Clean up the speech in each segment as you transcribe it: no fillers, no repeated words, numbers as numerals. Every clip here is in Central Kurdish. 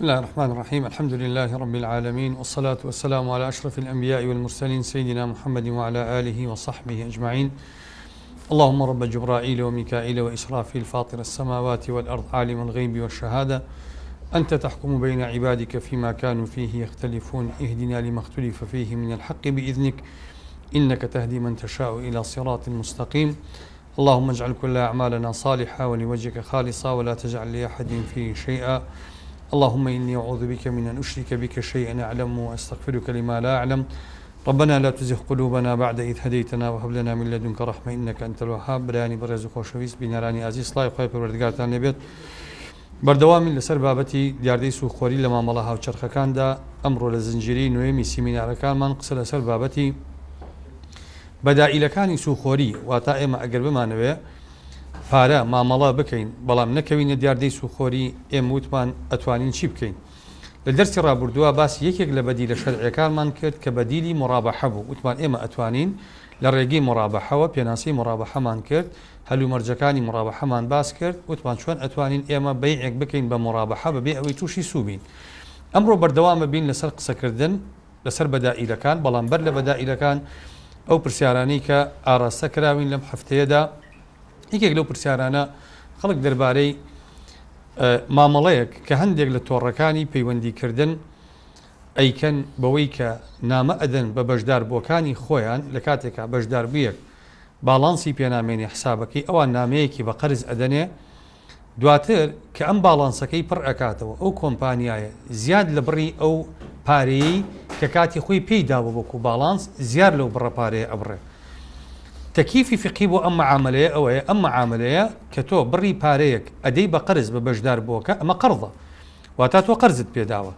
بسم الله الرحمن الرحيم. الحمد لله رب العالمين، والصلاة والسلام على أشرف الأنبياء والمرسلين سيدنا محمد وعلى آله وصحبه أجمعين. اللهم رب جبرائيل وميكائيل وإسرافيل فاطر السماوات والأرض عالم الغيب والشهادة، أنت تحكم بين عبادك فيما كانوا فيه يختلفون، اهدنا لما اختلف فيه من الحق بإذنك، إنك تهدي من تشاء إلى صراط مستقيم. اللهم اجعل كل أعمالنا صالحة ولوجهك خالصة، ولا تجعل لأحد فيه شيئا. اللهم إني أعوذ بك من أن أشرك بك شيئا أعلم، وأستغفرك لما لا أعلم. ربنا لا تزغ قلوبنا بعد إذ هديتنا، وهب لنا من لدنك رحمة إنك أنت الوهاب. برياني برز خوشويس بناراني عزيز الله يخوي پروردگارتان لبيت بردوامی لەسەر بابەتی دیاردەی سوخۆری لە مامەڵە هاوچەرخەکاندا ئەمڕۆ لە زنجیرەی نوێمی سیمینارەکانمان قسە لەسەر بابەتی بەدائیلەکانی سوخۆری، واتە ئێمە ئەگەر بمانەوێ پارە مامەڵە بکەین بەڵام نەکەوینە دیاردەی سوخۆری، ئێمە وتمان ئەتوانین چی بکەین. لە دەرسی ڕابردووە باسی یەکێک لە بەدیلە شەرعیەکانمان کرد کە بەدیلی مڕابەحە بوو. وتمان ئێمە ئەتوانین لە ڕێگەی مڕابەحەوە پێناسی مڕابەحەمان کرد، هەلومەرجەکانی مڕابەحەمان باس کرد. وتمان چۆن ئەتوانین ئێمە بەیعێک بکەین بە مڕابەحە بەبێ ئەوەی تووشی سوبین. ئەمڕۆ بەردەوامە بین لەسەر قسەکردن لەسەر بەدائیلەکان، بەڵام بەر لە بەدائیلەکان ئەو پرسیارانەی کە ئاراستە کراوین لەم هەفتەیەدا، یەکێک لەو پرسیارانە خەڵک دەربارەی مامەڵەیەک کە هەندێک لە تۆڕەکانی پەیوەندیکردن ئەیکەن بەوەی کە نامە ئەدەن بە بەشداربووەکانی خۆیان لە کاتێکا بەشداربوویەک باڵانسی پێنامێنی حسابەکەی ئەوان نامەیەکی بە قەرز ئەدەنێ، دواتر کە ئەم باڵانسەکەی پڕ ئەکاتەوە ئەو کۆمپانیایە زیاد لە بڕی ئەو پارەیەی کە کاتی خۆی پێی داوە بۆکو باڵانس زیاد لەو بڕە پارەیە ئەبڕێ. تەکیفی فقی بۆ ئەم معاملەیە ئەوەیە، ئەم معاملەیە کە تۆ بڕی پارەیەک ئەدەی بە قەرز بە بەشدار بووەکە، ئەمە قەرضە، واتە تۆ قەرزت پێداوە.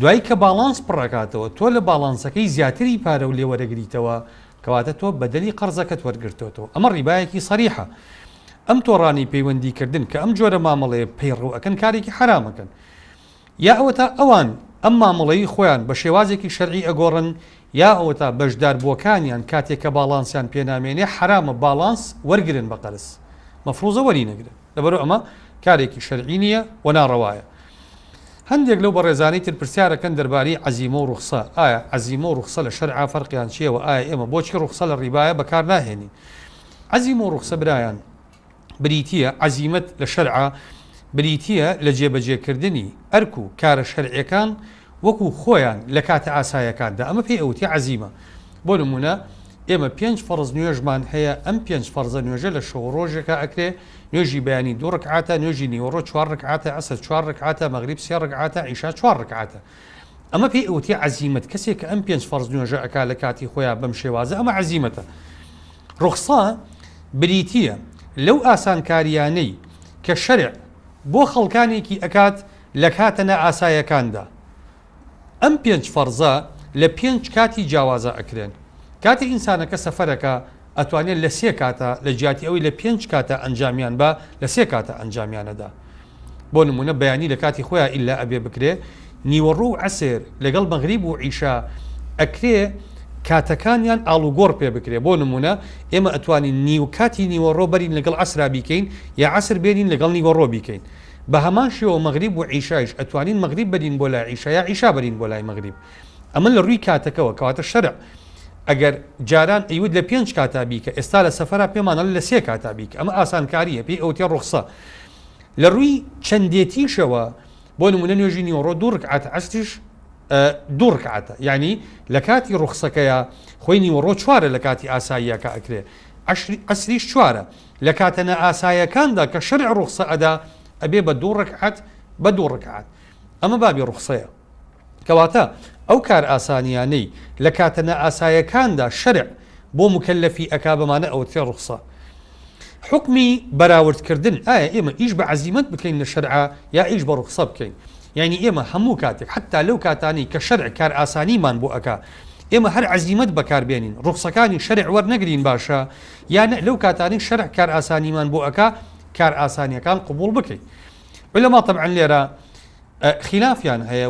دوایی کە باڵانس پڕەکاتەوە تۆ لە باڵانسەکەی زیاتری پارە و لێوەرەگریتەوە، کەواتە تۆ بەدەلی قەرزەکەت وەرگرتەوە. ئەمە ڕیبایەکی سەریحە. ئەم تۆڕانی پەیوەندیکردن کە ئەم جۆرە مامەڵەیە پەیڕەو ئەکەن کارێکی حرامەکەن، یا ئەوەتە ئەوان ئەم مامەڵەی خۆیان بە شێوازێکی شەرعی ئەگۆڕن، یا ئەوەتە بەشداربووەکانیان کاتێک کە باڵانسیان پێنامێنێ حرامە باڵانس وەرگرن بە قەرز، مەفروزە وەری نەگرن، لەبەرەوە ئەمە کارێکی شەرعی نییە و ناڕەوایە. هەندێک لەو بەڕێزانەی تر پرسیارەکەن دەربارەی عەزیمە و ڕوخسە. ئایا عەزیمە و ڕوخسە لە شەرعا فەرقیان چییەوە؟ ئایا ئێمە بۆچی ڕوخسە لە ڕیبایە بەکار ناهێنین؟ عەزیمە و ڕوخسە برایان بریتیە، عەزیمەت لە شەرعا بریتیە لە جێبەجێکردنی ئەرک و کارە شەرعیەکان وەکو خۆیان لە کاتە ئاسایەکاندا، ئەمە پێی ئەوتی عەزیمە. بۆ نمونە ئێمە 5 فەرز نوێژمان هەیە، ئەم 5 فەرزە نوێژە لە شەو ڕۆژێکە ئەکرێ، نوێژی بەیانی 2 ڕکعاتە، نوێژی نیوەڕۆ 4 ڕکعاتە، عەسر 4 ڕکعاتە، مەغریب 3 ڕکعاتە، عیشا 4 ڕکعاتە. ئەمە پێی ئەوتی عەزیمەت. کەسێک کە ئەم 5 فەرز نوێژە ئەکا لە کاتی خۆیان بەم شێوازە، ئەمە عەزیمەتە. ڕوخسە بریتیە لەو ئاسانکاریانەی کە شەرع بۆ خەڵکانێکی ئەکات لە کاتە نائاسایەکاندا. ئەم 5 فەرزە لە 5 کاتی جیاوازە ئەکرێن. کاتی ئینسانەکە سەفەرەکە ئەتوانێت لە 3 کاتە لە جیاتی ئەوی لە 5 کاتە ئەنجامیان بە لە 3 کاتە ئەنجامیانەدا. بۆ نمونە بەیانی لە کاتی خۆیان ئیلا ئەبێ بکرێ، نیوەڕۆ و عەسر لەگەڵ مەغریب و عیشا ئەکرێ کاتەکانیان ئاڵوگۆڕ پێ بکرێ. بۆ نمونە ئێمە ئەتوانین کاتی نیوەڕۆ بەرین لەگەڵ عەسرا بیکەین، یا عەسر بێنین لەگەڵ نیوەڕۆ بیکەین. بە هەمان شێوە مەغریب و عیشایش ئەتوانین مەغریب بەرین بۆ لای عیشا، یا عیشا بەرین بۆ لای مەغریب. ئەمە لە ڕووی کاتەکەەوە، کەواتە شەرع ئەگەر جاران ئەیود لە 5 کاتا بیکە، ئێستا لە سەفەرا پێمانە لە 3 کاتا بیکە، ئەمە ئاسانکاریە، پێی ئەوتێ ڕوخسە. لە ڕووی چەندێتیشەوە، بۆ نمونە نوێژی نیوەڕۆ 2 ڕکعاتە، عەسریش 2 ڕکعاتە، یعنی لە کاتی ڕوخسەکەیە خۆی نیوەڕۆ 4 لە کاتی ئاساییەکە ئەکرێ، عەسریش 4 لە کاتە نەئاسایەکاندا کە شەرع ڕوخسە ئەدا ئەبێ بە 2 ڕکعات بە 2 ڕکعات. ئەمە بابی ڕوخسەیە، کەواتە ئەو کار ئاسانیانەی لە کاتە نەئاسایەکاندا شەرع بۆ مکەلەفی ئەکا بەمانە ئەوتێ ڕوخسە. حکمی بەراوردکردن، ئایا ئێمە ئیش بە عەزیمەت بکەین لە شەرعا یا ئیش بە ڕوخسە بکەین؟ یعنی ئێمە هەموو کاتێک حتا لەو کاتانی کە شەرع کار ئاسانیمان بۆ ئەکا، ئێمە هەر عەزیمەت بەکاربێنین، ڕوخسەکانی شەرع وەرنەگرین باشە، یان لەو کاتانی شەرع کار ئاسانیمان بۆ ئەکا کار ئاسانیەکان قبول بکەین. ولەما طبعا لێرە خلافیان هەیە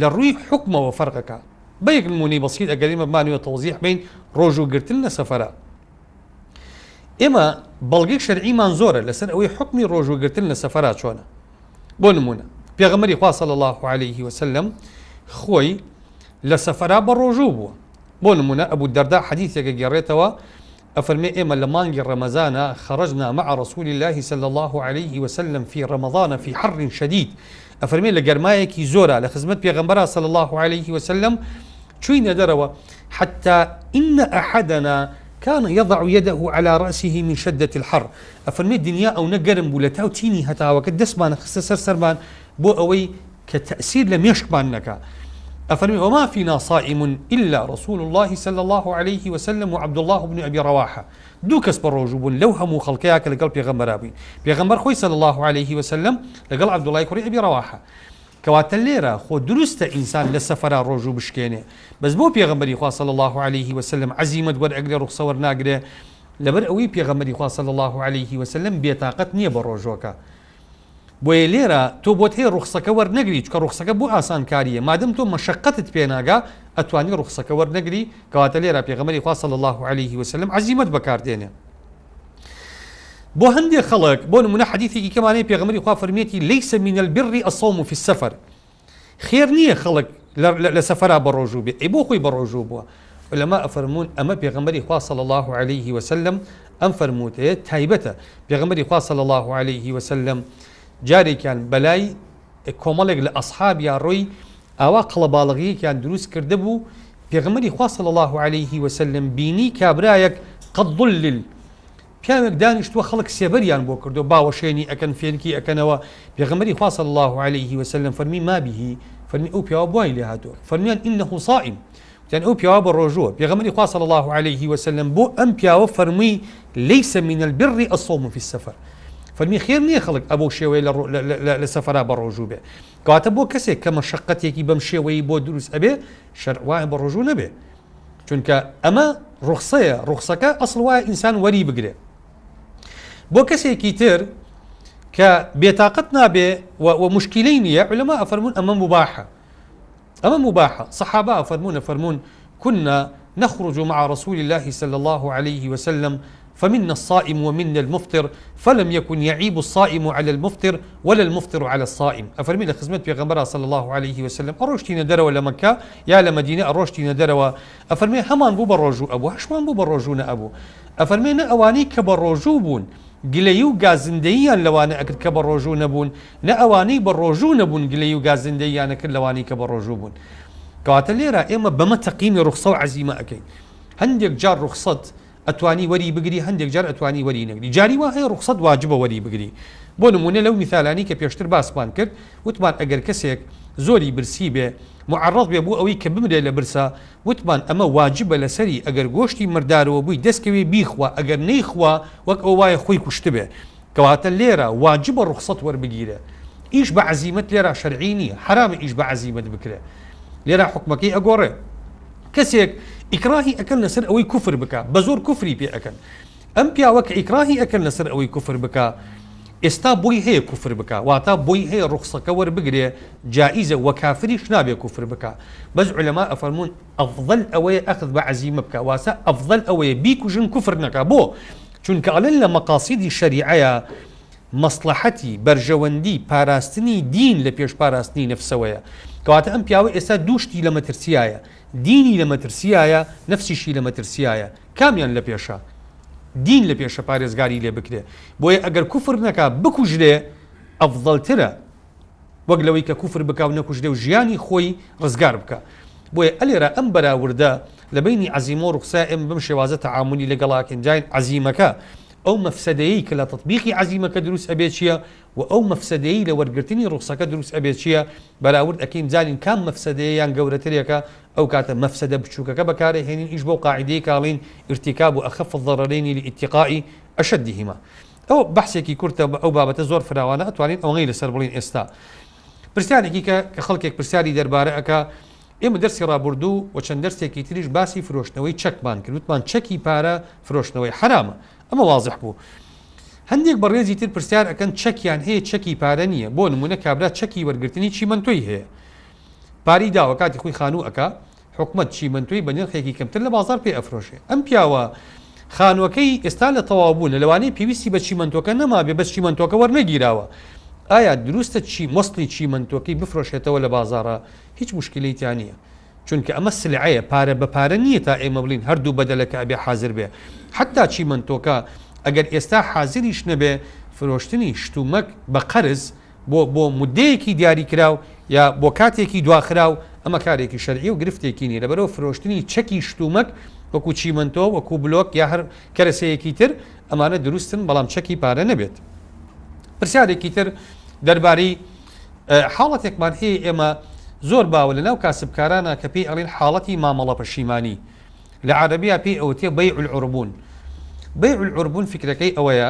لە ڕووی حکمەوە فەرقەکە. بە یەک نمونەی بەسیط ئەگەر ئێمە بمانوێت تەوزیح بین ڕۆژوگرتن لە سەفەرە. ئێمە بەڵگەی شەرعیمان زۆرە لەسەر ئەوەی حکمی ڕۆژوگرتن لە سەفەرا چۆنە. بۆ نمونە پێغەمبەری خوا صلی الله عليه وسلم خۆی لە سەفەرا بە ڕۆژوو بووە بۆ نمونە ئەبوو دەردا حەدیثێکە گێڕێتەوە أفرمي إما لمانجي رمضان خرجنا مع رسول الله صلى الله عليه وسلم في رمضان في حر شديد أفرمي لقرمايكي زورا لخزمت بيغمبرا صلى الله عليه وسلم شوين دروا حتى إن أحدنا كان يضع يده على رأسه من شدة الحر أفرمي الدنيا أو نقرم بولتاو تيني هتا وكدسمان خسسر سرمان بو أوي كتأثير لم يشكبانك أفرمي وما فينا صائم إلا رسول الله صلى الله عليه وسلم وعبد الله بن أبي رواحة دو كسب الرجوب لو همو خلقياك لقل بيغمبر أبي بيغمبر خوي صلى الله عليه وسلم لقل عبد الله كوري أبي رواحة كوات الليرة خو درست إنسان للسفر الرجوب شكيني بس بو بيغمبري خوا صلى الله عليه وسلم عزيمة ور أقري رخصة ور ناقري لبر أوي بيغمبري خوا صلى الله عليه وسلم بيطاقت نية بالرجوكا بۆیە لێرە تۆ بۆت هەیە ڕوخسەکە وەرنەگری چکە ڕوخسەکە بۆ ئاسانکاریە مادەم تۆ مەشەقەتت پێناگا ئەتوانی ڕوخسەکە وەرنەگری کەواتە لێرە پێغەمبەری خوا صلی الله عليه وسلم عزیمەت بەکاردێنێ بۆ هەندێک خەڵک بۆ نمونە حەدیثێکی کەمانەیە پێغەمبەری خوا فەرمێتی لەیسە من البر الصوم في السفر خێر نییە خەڵک لە سەفەرا بە ڕۆژوو بێ ئەی بۆ خۆی بە ڕۆژوو بووە علەما ئەفەرمون ئەمە پێغەمبەری خوا صلی الله عليه وسلم ئەم فەرمووتەیە تایبەتە پێغەمبەری خوا صلی الله عليه وسلم جارێکیان بەلای کۆمەڵێک لە ئەسحابیان ڕۆی ئاوا قەڵەباڵغیەکیان دروست کرده بوو پێغەمبەری خوا صلی الله عليه وسلم بینی کابرایەک قەد ضلل پیاوێک دانیشتووە خەڵک سێبەریان بۆ کردو باوەشێنی ئەکەن فێنکی ئەکەنەوە پێغەمبەری خوا صلی الله عليه وسلم فەرمی ما به فەرمی ئەو پیاوە بۆی لێ هاتووە فەرمیان ئینەه صائم یان ئەو پیاوە بە ڕۆژووە پێغەمبەری خوا صلی الله عليه وسلم بۆ ئەم پیاوە فەرمی لەیسە من البر الصوم في السفر فەرمی خێر نییە خەڵک ئەبەو شێوەیە لە سەفەرا بە ڕۆژوو بێ کەواتە بۆ کەسێک کە مەشەقەتێکی بەم شێوەیە بۆ دروست ئەبێ شەرع وایە بە ڕۆژوو نەبێ چونکە ئەمە ڕوخسەیە ڕوخسەکە ئەسڵ وایە ئینسان وەری بگرێ بۆ کەسێکی تر کە بێتاقەت نابێ و مشکلەی نییە علەما ئەفەرمون ئەمە مباحە ئەمە مباحە سەحابە ئەفەرمون كنا نخرج مع رسول الله صلى الله عليه وسلم فمنا الصائم ومنا المفطر فلم يكن يعيب الصائم على المفطر ولا المفطر على الصائم أفرمي لخزمت بيغمبرها صلى الله عليه وسلم أروشتي ندروا لمكة يا لمدينة أروشتي ندروا أفرمي همان بو بالرجو أبو هشمان بو بالرجون أبو أفرمي نأواني كبالرجو بون قليو غازنديان لوانا أكد كبالرجو نبون نأواني بالرجو نبون قليو غازنديان أكد لواني كبالرجو بون كواتل ليرا إما بما تقيمي رخصة وعزيمة أكي هنديك جار رخصة ئەتوانی وەری بگری هەندێک جار ئەتوانی وەری نەگری جاری وا هەیە ڕوخسەت واجبە وەری بگری بۆ نمونە لەو میثالانی کە پێشتر باسمان کرد وتمان ئەگەر کەسێک زۆری برسی بێ معرض بێ بۆ ئەوەی کە بمرێ لە برسا وتمان ئەمە واجبە لەسەری ئەگەر گۆشتی مردارەوە بووی دەستکەوێ بیخوا ئەگەر نەیخوا وەک ئەو وایە خۆی کوشت بێ کەواتە لێرە واجبە ڕوخسەت وەربگیرە ئیش بە عەزیمەت لێرە شەرعی نییە حرامە ئیش بە عەزیمەت بکرێ لێرە حوکمەکەی ئەگۆڕێ کەسێک ئیکراهی ئەکەن لەسەر ئەوەی کوفر بکە بە زۆر کوفری پێ ئەکەن ئەم پیاوە کە ئیکراهی ئەکەن لەسەر ئەوەی کوفر بکە ئێستا بۆی هەیە کوفر بکە واتە بۆی هەیە ڕوخسەکە وەربگرێ جائیزە وە کافریش نابێ کوفر بکە بەس عولەما ئەفەرمون ئەفضل ئەوەیە ئەخذ بە عەزیمە بکە واسە ئەفضل ئەوەیە بیکوژن کوفر نەکە بۆ چونکە ئەڵێن لە مەقاسیدی شەریعەیە مەسلەحەتی بەرژەوەندی پاراستنی دین لە پێش پاراستنی نەفسەوەیە کەواتە ئەم پیاوە ئێستا دووشتی لە مەترسیایە دینی لە مەترسیایە نەفسیشی لە مەترسیایە کامیان لە پێشە دین لە پێشە پارێزگاری لێ بکرێ بۆیە ئەگەر کوفر نەکا بکوژرێ ئەفضەلترە وەک لەوەی کە کوفر بکا و نەکوژرێ و ژیانی خۆی ڕزگار بکە بۆیە ئەلێرە ئەم بەراوردە لە بینی عەزیمە و ڕوخسا ئێمە بەم شێوازە تەعاملی لەگەڵاکەین جاین عەزیمەکە ئەو مەفسەدەیەی کە لە تەطبیقی عەزیمەکە دروست ئەبێت چییە و ئەو مەفسەدەیەی لە وەرگرتنی ڕوخسەکە دروست ئەبێت چییە بەراورد ئەکەین جانین کام مەفسەدەیەیان گەورەترێکە ئەو کاتە مەفسەدە بچووکەکە بەکارهێنین ئیش بۆ قاعدەیە کاڵین ارتکاب و ئەخف الضررين لاتقاء أشدهما ئەو بەحسێکی کورتە ئەو بابەتە زۆر فراوانە ئەتوانین ئەوەی لەسەر بڵین ئێستا پرسیارێکی کە خەڵکێک پرسیاری دەربارە ئەکا ئێمە دەرسی ڕابردوو و چەند دەرسێکی تریش باسی فرۆشتنەوەی چەکمان کرد وتمان چەکی پارە فرۆشتنەوەی حرامە ئەمە واضح بوو هەندێک بەڕێزی تر پرسیار ئەکەن چەکیان هەیە چەکی پارە نییە بۆ نمونە کابرا چەکی وەرگرتنی چیمەنتۆی هەیە پاری داوە کاتی خۆی خانوو ئەکا حکومەت چیمەنتۆی بە نرخێکی کەمتر لە بازار پێ ئەفرۆشێ ئەم پیاوە خانووەکەی ئێستا لە تەواو بوون لەوانەیە پێویستی بە چیمەنتۆکە نەما بێ بەس چیمەنتۆکە وەرنەگیراوە ئایا دروستە چی مەسڵی چیمەنتۆکەی بفرۆشێتەوە لە بازارە هیچ مشکلەیان نییە چونکە ئەمە سلعەیە پارە بە پارە نییە تا ئێمە بڵین هەردوو بەدەلەکە ئەبێ حازر بێ حتا چیمەنتۆکە ئەگەر ئێستا حازریش نەبێ فرۆشتنی شتومەک بە قەرز بۆ مدەیەکی دیاری کراو یا بۆ کاتێکی دواخراو ئەمە کارێکی شەرعی و گرفتێکی نیە لەبەرەوە فرۆشتنی چەکی شتومەک وەکو چیمەنتۆ وەکو بلۆک یا هەر کەرەسەیەکی تر ئەمانە دروستن بەڵام چەکی پارە نەبێت. پرسیارێکی تر دەربارەی حاڵەتێکمان هەیە ئێمە زۆر باوە لە ناو کاسبکارانە کە پێی ئەڵێن حاڵەتی مامەڵە پەشیمانی لە عەرەبیە پێی ئەوتێ بەیع العوربون. بەیع العوربون فکرەکەی ئەوەیە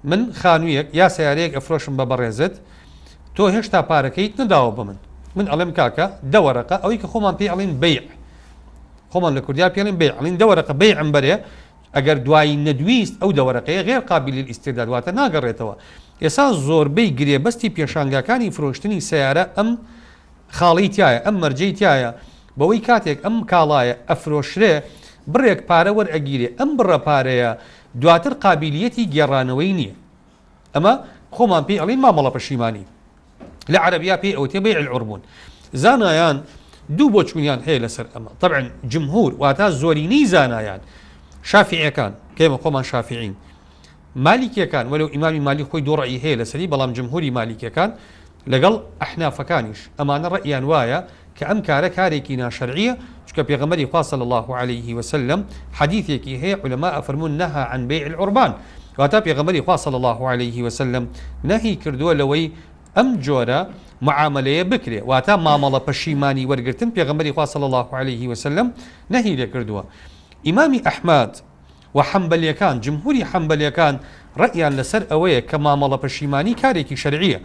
من خانوویەک یا سیارەیەک ئەفرۆشم بە بەڕێزت تۆ هێشتا پارەکەیت نەداوە بە من ئەڵێم کاکە دەوەرەقە ئەوەی کە خۆمان پێی ئەڵێن بەیع خۆمان لە کوردیا پێڵێن بەیع ئەڵێن دەوەرەقە بەیعم بەرێ ئەگەر دوایی نەدویست ئەو دەوەرەقەیە غێر قابل للاسترداد واتە ناگەڕێتەوە. ئێستا زۆربەی گرێبەستی پێشانگاکانی فرۆشتنی سیارە ئەم خاڵی تایە ئەم مەرجەی تایە بەوەی کاتێک ئەم کاڵایە ئەفرۆشرێ بڕێک پارە وەرئەگیرێ ئەم بڕە پارەیە دواتر قابلیەتی گێڕانەوەی نییە. ئەمە خۆمان پێی ئەڵێن مامەڵە پەشیمانی لە عەرەبیا پێی ئەوتێ بەیع العوربون. زانایان دوو بۆ چوونیان هەیە لەسەر ئەمە طبعا جمهور واتە زۆرینەی زانایان شافعیەکان کێمە خۆمان شافعین مالیکیەکان وەلو ئیمامی مالی خۆی دوو ڕەئی هەیە لەسەری بەڵام جمهوری مالیکیەکان لەگەڵ ئەحنافەکانیش ئەمانە ڕەئیان وایە کە ئەم کارە کارێکی ناشەرعیە چونکە پێغەمبەری خوا صلی الله عليه وسلم حەدیثێکی هەیە عولەما ئەفەرمون نەها عن بيع العربان واتە پێغەمبەری خوا صلی الله عليه وسلم نەهی کردووە لەوەی ئەم جۆرە معاملەیە بکرێ واتە مامەڵە پەشیمانی وەرگرتن پێغەمبەری خوا صلی الله عليه وسلم نەهی لێ کردووە. ئیمامی ئەحمەد و حەمبەلیەکان جمهوری حەمبەلیەکان ڕەئیان لەسەر ئەوەیە کە مامەڵە پەشیمانی کارێکی شەرعیە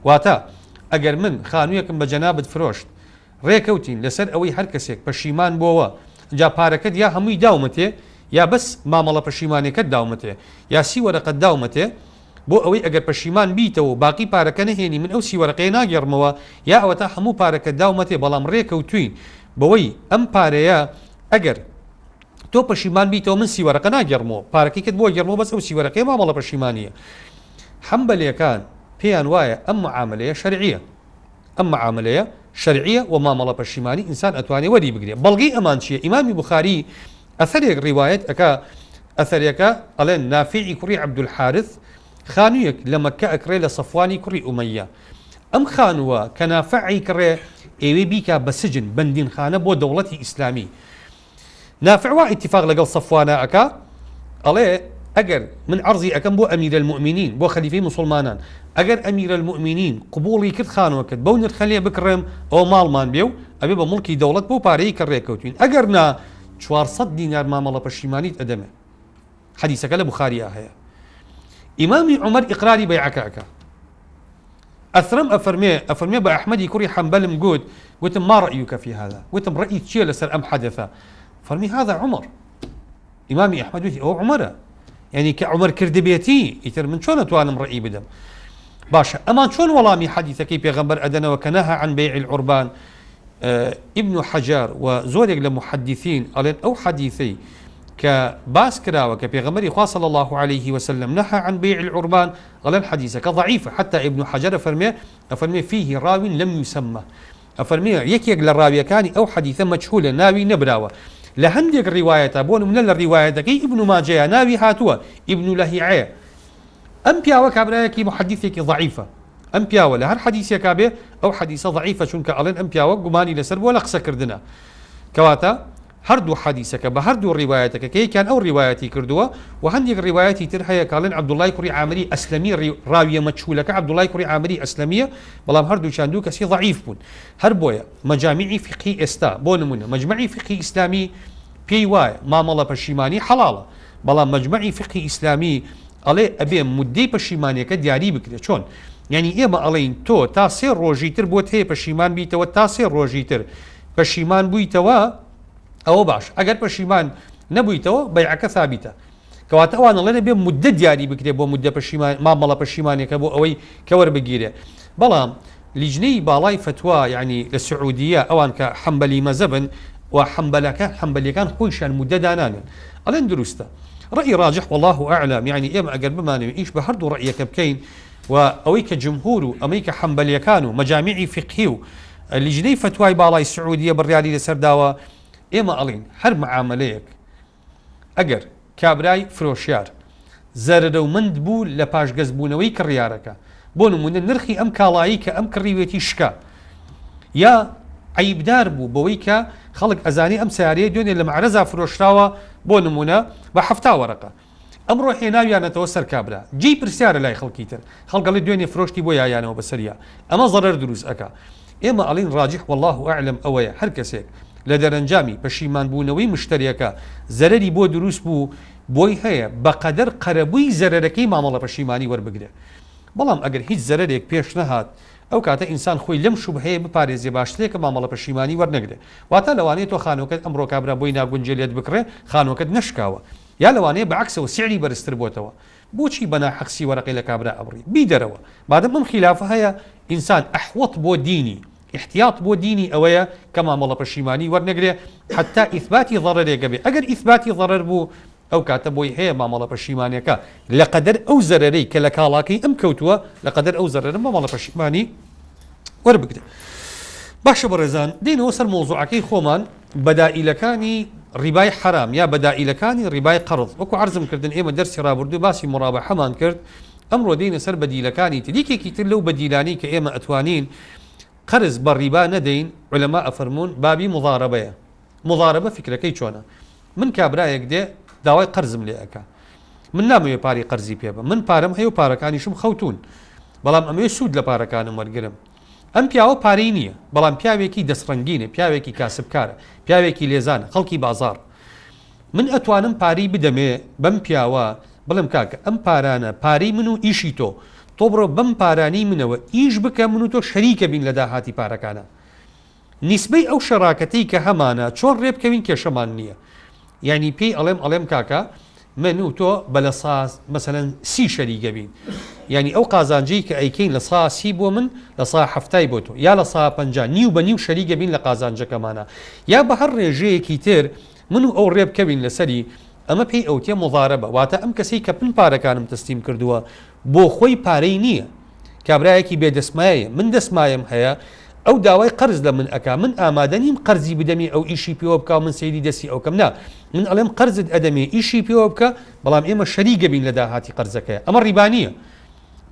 واتە ئەگەر من خانوویەکم بە جەنابت فرۆشت ڕێکەوتین لەسەر ئەوەی هەر کەسێک پەشیمان بۆەوە جا پارەکەت یا هەمووی داومەتێ یا بەس مامەڵە پەشیمانێکت داومەتێ یا سی وەرەقەت داومەتێ بۆ ئەوەی ئەگەر پەشیمان بیتەوە باقی پارەکە نەهێنی من ئەو سی وەرەقەیە ناگەڕمەوە یا ئەوە تا هەموو پارەکەت داومەتێ بەڵام ڕێکەوتوین بەوەی ئەم پارەیە ئەگەر تۆ پەشیمان بیتەوە من سی وەرەقە ناگەڕمەوە پارەکەیت بۆ گەڕمەوە بەس ئەو سی وەرەقەیە مامەڵە پەشیمانیە. حەمبەلیەکان پێیان وایە ئەم معاملەیە شەرعیە ئەم معاملەیە شەرعیە و مامەڵە پەشیمانی ئینسان ئەتوانێ وەری بگرێ. بەڵگەی ئەمان چییە؟ ئیمامی بوخاری ئەثەرێک ڕیوایەت ئەکا ئەثەرێکە ئەڵێن نافعی کوڕی عەبدولحارث خانوویەک لە مەککە ئەکرێ لە سەفوانی کوڕی ئومەیە ئەم خانووە کە نافعی کڕێ ئێوێ بیکا بە سجن بەندینخانە بۆ دەوڵەتی ئیسلامی. نافع وا ئیتیفاق لەگەڵ سەفوانە ئەکا ئەڵێ ئەگەر من عەرزی ئەەکەم بۆ ئەمیرە المؤمنین بۆ خەلیفەی موسڵمانان ئەگەر ئەمیرە المؤمنین قبوڵی کرد خانووەکەت بەو نرخە لێ بکڕێم ئەو ماڵمان بێ و ئەبێ بە مڵکی دەوڵەت بۆ پارەی کە ڕێکەوتوین ئەگەر نا 400 دینار مامەڵە پەشیمانیت ئەدەمێ. حەدیثەکە لە بوخاریە هەیە. ئیمامی عومەر ئیقراری بەیعەکە ئەکا ئەثرم ئەفەرمێ بە ئەحمەدی کوڕی حەمبەلم گوتم ما رأيك في هذا گوتم ڕەئیت چییە لەسەر ئەم حەدەثە فەرمی هذا عمر. ئیمامی ئەحمەد وتی ئەو عومەرە يعني كعمر كردبيتي يتر من شلون اتوانم رأي بدم باشا امان شلون ولامي حديثك بيغمبر ادنا وكناها عن بيع العربان ابن حجر وزورق لمحدثين قال او حديثي كباس كراوه كبيغمبر صلى الله عليه وسلم نهى عن بيع العربان قال حديثك ضعيفه حتى ابن حجر افرمي فيه راو لم يسمى افرمي يكيق للراوي كان او حديثا مجهولا ناوي نبراوه لهندێک ڕیوایەتە بۆ نمونە لە ڕیوایەتەکەی ئیبن ماجەیە ناوی هاتووە ئیبن لەهیعەیە ئەم پیاوە کابرایەکی محەدیثێکی ضعیفە ئەم پیاوە لە هەر حەدیثێکا بێ ئەو حەدیثە ضعیفە چونکە ئەڵێن ئەم پیاوە گومانی لەسەر بۆ لە قسەکردنە کەواتە هەردوو حەدیثەکە بە هەردوو ڕیوایەتەکە کە یەکیان ئەو ڕیوایەتی کردووە و هەندێک ڕیوایەتی تر هەیە کاڵێن عەبدوڵای کوڕی عامری ئەسلەمی ڕاویە مەجهولەکە عەبدوڵای کوڕی عامری ئەسلەمیە بەڵام هەردووچیان دوو کەسی ضعیف بوون. هەر بۆیە مەجامیعی فقهی ئێستا بۆ نمونە مەجمەعی فقهی ئیسلامی پێی وایە مامەڵە پەشیمانی حەڵاڵە بەڵام مەجمەعی فقهی ئیسلامی ئەڵێ ئەبێ مودەی پەشیمانیەکە دیاری بکرێت. چۆن؟ یعنی ئێمە ئەڵێین تۆ تا 3 ڕۆژی تر بۆت هەیە پەشیمان بیتەوە تا 3 ڕۆژی تر پەشیمان بوویتەوە ئەوە باش ئەگەر پەشیمان نەبوویتەوە بەیعەکە ثابتە کەواتە ئەوان ئەڵێن بێ مودە دیاری بکرێت بۆ مودە مامەڵە پەشیمانیەکە بۆ ئەوەی کە وەربگیرێ. بەڵام لیژنەی باڵای فتوا یعنی لە سعودیە ئەوان کە حەمبەلی مەزەبن و حەمبەلیەکان خۆیشان مودە دانانن ئەڵێن دروستە. ڕەئی ڕاجح والله ئەعلم یعنی ئێمە ئەگەر بمانوێت ئیش بە هەردوو ڕەئیەکە بکەین و ئەوەی کە جمهور و ئەمەی کە حەمبەلیەکان و مەجامیعی فقهی و لیژنەی فتوای باڵای سعودیە بڕیاری لەسەرداوە ئێمە ئەڵین هەر معاملەیەک ئەگەر کابرای فرۆشیار زەرەرەومەند بوو لە پاشگەزبوونەوەی کڕیارەکە بۆ نمونە نرخی ئەم کاڵایی کە ئەم کڕیوێتی شکا یا عیبدار بوو بەوەی کە خەڵک ئەزانی ئەم سیارەیە دوێنێ لە معرەزا فرۆشراوە بۆ نمونە بە 7 وەرەقە ئەمڕۆ هێناویانەتەوە سەر کابرا جێی پرسیارە لای خەڵکی تر خەڵگەڵی دوێنێ فرۆشتی بۆ یایانەوە بەسەریا ئەمە زەرەر دروست ئەکا ئێمە ئەڵین ڕاجح والله ئەعلم ئەوەیە هەر کەسێک لە دەرەنجامی پەشیمان بوونەوەی مشتریەکە زەرەری بۆ دروست بوو بۆی هەیە بەقەدەر قەرەبووی زەرەرەکەی مامەڵە پەشیمانی وەربگرێ بەڵام ئەگەر هیچ زەرەرێک پێش نەهات ئەو کاتە ئینسان خۆی لەم شوبهەیە بپارێزێ باشترێک کە مامەڵە پەشیمانی وەرنەگرێ واتە لەوانەیە تۆ خانووەکەت ئەمڕۆ کابرا بۆی ناگونجێ لێت بکڕێ خانووەکەت نشکاوە یا لەوانەیە بەعکسەوە سعری بەرزتر بۆتەوە بۆچی بەناحەقسی وەرەقی لە کابرا ئەبڕی بیدەرەوە بادەم ئەم خلافە هەیە ئینسان ئەحوەط بۆ دینی احتیاط بۆ دینی ئەوەیە کە مامەڵە پەشیمانی وەرنەگرێ حتا ئیثباتی ضەرەرێکە بێ ئەگەر ئیثباتی ضەرەر بوو ئەو کاتە بۆی هەیە مامەڵە پەشیمانیەکە لەقەدەر ئەو زەرەرەی کە لە کاڵاکەی ئەم کەوتووە لەقەدەر ئەو زەرەرە مامەڵە پەشیمانی وەربگرێ باشە بەڕێزان دێنەوە سەر مۆزوعەکەی خۆمان بەدائیلەکانی ڕیبای حرام یا بەدائیلەکانی ڕیبای قەرض وەکو عەرزم کردن ئێمە دەرسی ڕابردوو باسی مڕابەحەمان کرد ئەمڕۆ دێنە سەر بەدیلەکانی تریکێکی تر لەو بەدیلانی کە ئێمە ئەتوانین قەرز بە ڕیبا نەدەین علەما ئەفەرمون بابی مضاربەیە مضاربە فکرەکەی چۆنە من کابرایەک دێ داوای قەرزم لێ ئەکا من نامەوێ پاری قەرزی پێ بە من پارەم هەیە و پارەکانیشم خەوتون بەڵام ئەمەوێ سوود لە پارەکانم وەرگرم ئەم پیاوە پارەی نییە بەڵام پیاوێکی دەستڕەنگینە پیاوێکی کاسبکارە پیاوێکی لێزانە خەڵکی بازار من ئەتوانم پاری بدەمێ بەم پیاوە بڵم کاکە ئەم پارانە پارەی من و ئیشی تۆ بڕۆ بەم پارانی منەوە ئیش بکە من و تۆ شەریکە بین لە داهاتی پارەکانە نیسبەی ئەو شەراکەتەی کە هەمانە چۆن ڕێبکەوین کێشەمان نییە یعنی پێی ئەڵێم کاکە من و تۆ بە لە ساز مەسەلەن 30 شەریکە بین یعنی ئەو قازانجەی کە ئەیکەین لە سا 30 بۆ من لە سا 7 بۆ تۆ یا لە سا 50 نیو بە نیو شەریکە بین لە قازانجەکەمانە یا بە هەر ڕێژەیەکی تر من و ئەو ڕێبکەوین لەسەری ئەمە پێی ئەوتێ مضاربە واتە ئەم کەسەی کە پن پارەکانم تەسلیم کردووە بۆ خۆی پارەی نییە کابرایەکی بێدەسمایە من دەسمایم هەیە ئەو داوای قەرز لە من ئەکا من ئامادە نیم قەرزی بدەمی ئەو ئیشی پێوە بکە من سەیری دەستی ئەو کەم نا من ئەڵێم قەرزت ئەدەمێ ئیشی پێوە بکە بەڵام ئێمە شەریکە بین لە داهاتی قەرزەکەیە ئەمە ڕیبانیە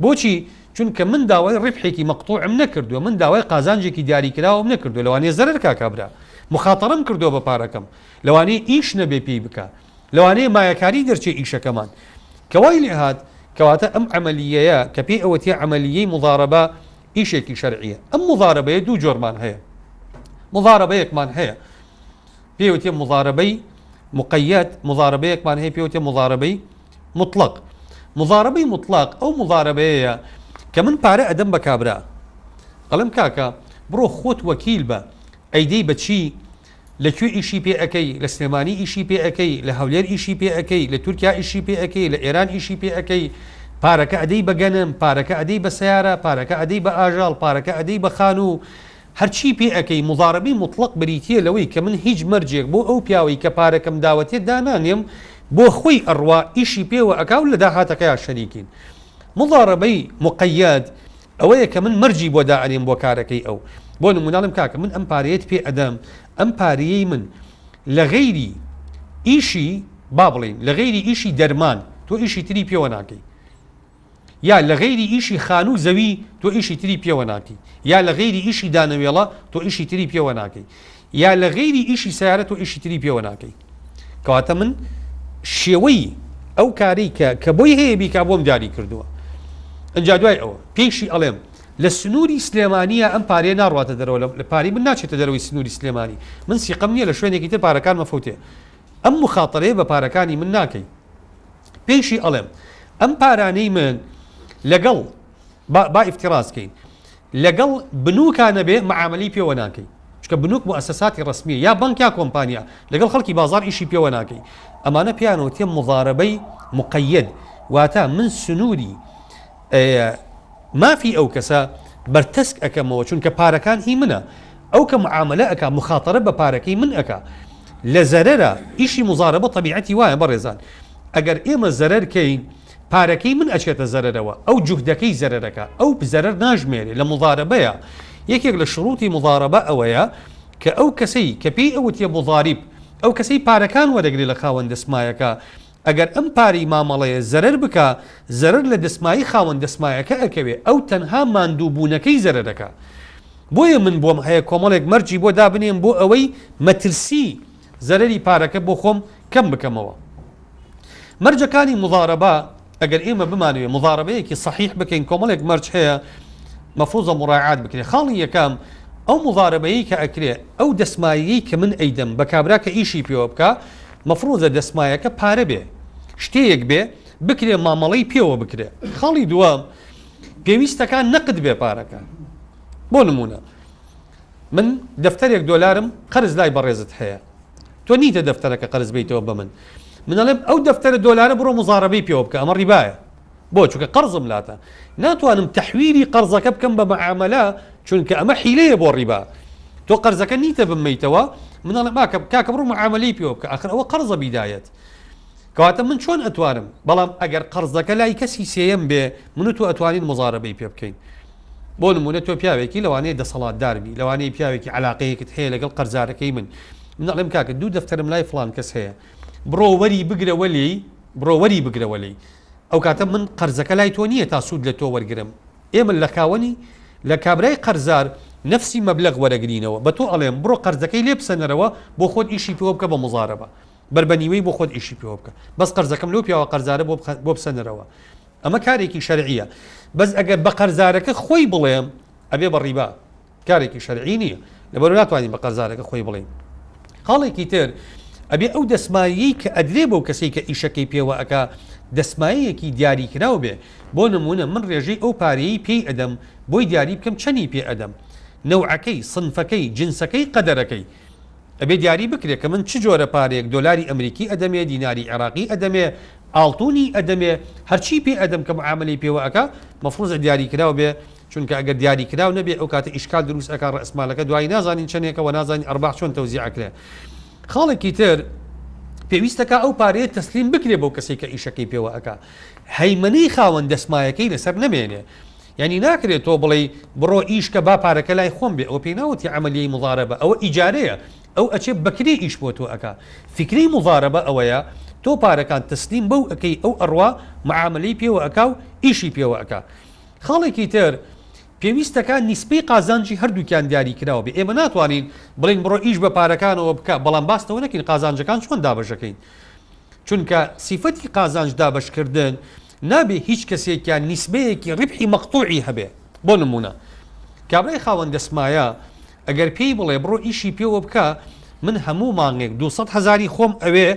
بۆچی چونکە من داوای ڕبحێکی مەقطوعم نەکردووە من داوای قازانجێکی دیاریکراوەم نەکردو لەوانەیە زەرەر کابرا مخاطرم کردووە بە پارەکەم لەوانەیە ئیش نەبێ پێی بکە لەوانەیە مایەکاری دەرچێ ئیشەکەمان کەوای لێ هات کەواتە ئەم عملیەیە کە پێی ئەوەتێ عملیەی مضاربە ئیشێکی شەرعیە ئەم مضاربەیە دوو جۆرمان هەیە مضاربەیەکمان هەیە پێوتێ مضاربەی مقەیەد مضاربەیەکمان هەیە پێوتێ مضاربەی مطلق مضاربەی مطلق ئەو مضاربەیە کە من پارە ئەدەم بە کابرا ئەڵێم کاکە بڕۆ خۆت وەکیل بە ئەیدەی بەچی لەکوێ ئیشی پێ ئەەکەی لە سلێمانی ئیشی پێ ئەەکەی لە هەولێر ئیشی پێ ئەەکەی لە تورکیا ئیشی پێ ئەەکەی لە ئێران ئیشی پێ ئەەکەی پارەکە ئەدەی بە گەنم پارەکە ئەدەی بە سیارە پارەکە ئەدەی بە ئاژاڵ پارەکە ئەدەی بە خان و هەرچی پێ ئەەکەی مضاربەی مطلق بریتە لەوەی کە من هیچ مەرجێک بۆ ئەو پیاوەی کە پارەکەم داوەتێ دانانێم بۆ خۆی ئەڕوا ئیشی پێوە ئەکاو لە داهاتەکەیان شەریکین مضاربەی مقەیەد ئەوەیە کە من مەرجی بۆ دائەنێم بۆ کارەکەی ئەو بۆ نموناڵم کاکە من ئەم پارەیەت پێ ئەدەم ئەم پارەیەی من لە غەیری ئیشی با بڵێن لە غەیری ئیشی دەرمان تۆ ئیشی تری پێوە ناکەی یا لە غەیری ئیشی خان و زەوی تۆ ئیشی تری پێوە ناکەی یا لە غەیری ئیشی دانەوێڵە تۆ ئیشی تری پێوە ناکەی یا لە غەیری ئیشی سیارە تۆ ئیشی تری پێوە ناکەی کەواتە من شێوەی ئەو کارەی کە بۆی هەیە بیکا بۆم دیاری کردووە ئەنجا دوای ئەوە پێشی ئەڵێم لە سنووری سلێمانیە ئەم پارەیە ناڕاتە دەرەوە لە پاری من ناچێتە دەرەوەی سنووری سلێمانی من سیقەم نییە لە شوێنێکی تر پارەکان مەفەوتێ ئەم مخاطرەیە بە پارەکانی من ناکەی پێشی ئەڵێم ئەم پارانەی من لەگەڵ با ئیفتیڕازکەین لەگەڵ بنووکانە بێ معاملی پێوە ناکەی چکە بنووک مؤسساتی ڕسمیە یا بانک یا کۆمپانیا لەگەڵ خەڵکی بازار ئیشی پێوە ناکەی ئەمانە پیانەوە تێ مضاربەی مقەیەد واتە من سنووری مافی ئەو کەسە بەرتەسک ئەەکەمەوە چونکە پارەکان هی منە ئەو کە معاملە ئەکا مخاطرە بە پارەکەی من ئەکا لە زەرەرە ئیشی مزاربە طبیعەتی وایە بەڕێزان ئەگەر ئێمە زەرەرکەین پارەکەی من ئەچێتە زەرەرەوە ئەو جوهدەکەی زەرەرەکە ئەو زەرەر ناژمێرێ لە مضاربەیە یەکێک لە شروطی مضاربە ئەوەیە کە ئەو کەسەی کە پێی ئەوتیە مضاریب ئەو کەسەی پارەکان وەرەگری لە خاوەن دەسمایەکە ئەگەر ئەم پارەی مامەڵەیە زەرەر بکە زەرەر لە دەسمایی خاوەن دەسمایەکە ئەکەوێ ئەو تەنها ماندووبوونەکەی زەرەرەکە بۆیە من بۆم هەیە کۆمەڵێک مەرجی بۆ دابنێم بۆ ئەوەی مەترسی زەرەری پارەکە بۆ خۆم کەم بکەمەوە مەرجەکانی مضاربە ئەگەر ئێمە بمانوێ مضاربەیەکی صحیح بکەین کۆمەڵێک مەرج هەیە مەفروضە مراعات بکرێ خاڵی یەکەم ئەو مضاربەیە کە ئەکرێ ئەو دەسمایی کە من ئەیدەم بە کابرا کە ئیشی پێوە بکە مەفروضە دەسمایەکە پارە بێ شتەیەک بێ بکرێ مامەڵەی پێوە بکرێ خاڵی دووەم پێویستەکان نەقد بێ پارەکە بۆ نمونە من دەفتەرێک دۆلارم قەرز لای بەڕێزت هەیە تۆ نیتە دەفتەرەکە قەرز بیتەوە بە من منەڵێم ئەو دەفتەرە دۆلارە بڕۆ مزارەبەی پێوە بکە ئەمە ڕیبایە بۆ چونکە قەرزم لاتە ناتوانم تەحویلی قەرزەکە بکەم بە مەعامەلە چونکە ئەمە حیلەیە بۆ ڕیبا تۆ قەرزەکە نیتە بمەیتەوە منەڵێم کاکە بڕۆ مەعامەلەی پێوە بکە ئاخر ئەوە قەرزە بیدایەت کەواتە من چۆن ئەتوانم بەڵام ئەگەر قەرزەکە لای کەسی سێیەم بێ من تۆ ئەتوانین مزارەبەی پێ بکەین بۆ نمونە تۆ پیاوێکی لەوانەیە دەسەڵاتداربی لەوانەیە پیاوێکی علاقەیەکت هەیە لەگەڵ قەرزارەکەی من منەڵێم کاکە دوو دەفتەرم لای فلان کەس هەیە بڕۆوەری بگرەوە لێی بڕۆوەری بگرەوە لێی ئەو کاتە من قەرزەکە لای تۆ نییە تا سوود لە تۆ وەرگرم ئێمە لە کاوەنی لە کابرای قەرزار نفسی مەبلەغ وەرەگرینەوە بە تۆ ئەڵێم بڕۆ قەرزەکەی لێ بسەنەرەوە بۆ خۆت ئیشی پێوە بکە بە مزارەبە بربەنیوەی بۆ خۆت ئیشی پێوە بکە بەس قەرزەکەم لەو پیاوە قەرزارە بۆ بسەنەرەوە ئەمە کارێکی شەرعیە بەس ئەگەر بە قەرزارەکە خۆی بڵێم ئەبێ بە ڕیبا کارێکی شەرعی نییە لەبەر ناتوانین بە قەرزارەکە خۆی بڵێن خاڵێکی تر ئەبێ ئەو دەسمایی کە ئەدرێ بەو کەسێک کە ئیشەکەی پێوە ئەکا دەسمایەکی دیاریکراو بێ بۆ نمونە من ڕێژەی ئەو پارەیەی پێی ئەدەم بۆی دیاری بکەم چەنی پێ ئەدەم نەوعەکەی سنفەکەی جنسەکەی قەدەرەکەی ئەبێ دیاری بکرێت کە من چ جۆرە پارێک دۆلاری ئەمریکی ئەدەمێ دیناری عێراقی ئەدەمێ ئاڵتونی ئەدەمێ هەرچی پێ ئەدەم کە معاملەی پێوە ئەکا مەفروضە دیاریکراو بێ چونکە ئەگەر دیاریکراو نەبێ ئەو کاتە ئیشکال دروست ئەکا ڕەسمالەکە دوای نازانین چەندێکەوە نازانین ئەرباح چۆن تەوزیعەکرێ خاڵێکی تر پێویستەکە ئەو پارەیە تەسلیم بکرێ بۆ کەسێک کە ئیشەکەی پێوە ئەکا هەیمەنەی خاوەن دەسمایەکەی لەسەر نەمێنێ یعنی ناکرێت تۆ بڵێ بڕۆ ئیش کە با پارەکە لای خۆم بێ ئەو پێی ناوەتی عەمەلیەی مضارەبە ئەوە ئیجارەیە ئەو ئەچێ بەکرێ ئیش بۆ تۆ ئەکا فکرەی مضارەبە ئەوەیە تۆ پارەکان تەسلیم بەو ئەەکەی ئەو ئەڕوا معاملەی پێوە ئەکا و ئیشی پێوە ئەکا خاڵێکی تر پێویستەکان نیسبەی قازانجی هەردووکیان دیاری کراوە بێ ئێمە ناتوانین بڵین بڕۆ ئیش بە پارەکانەوە بکە بەڵام باستەوە نەکەین قازانجەکان چۆن دابەشەکەین چونکە سیفەتی قازانج دابشکردن نابێ هیچ کەسێکیان نیسبەیەکی ڕبحی مەقطوعی هەبێ بۆ نمونە کابرای خاوەن دەسمایە ئەگەر پێی بڵێ بڕۆ ئیشی پێوە بکە من هەموو مانگێک 200,000 خۆم ئەوێ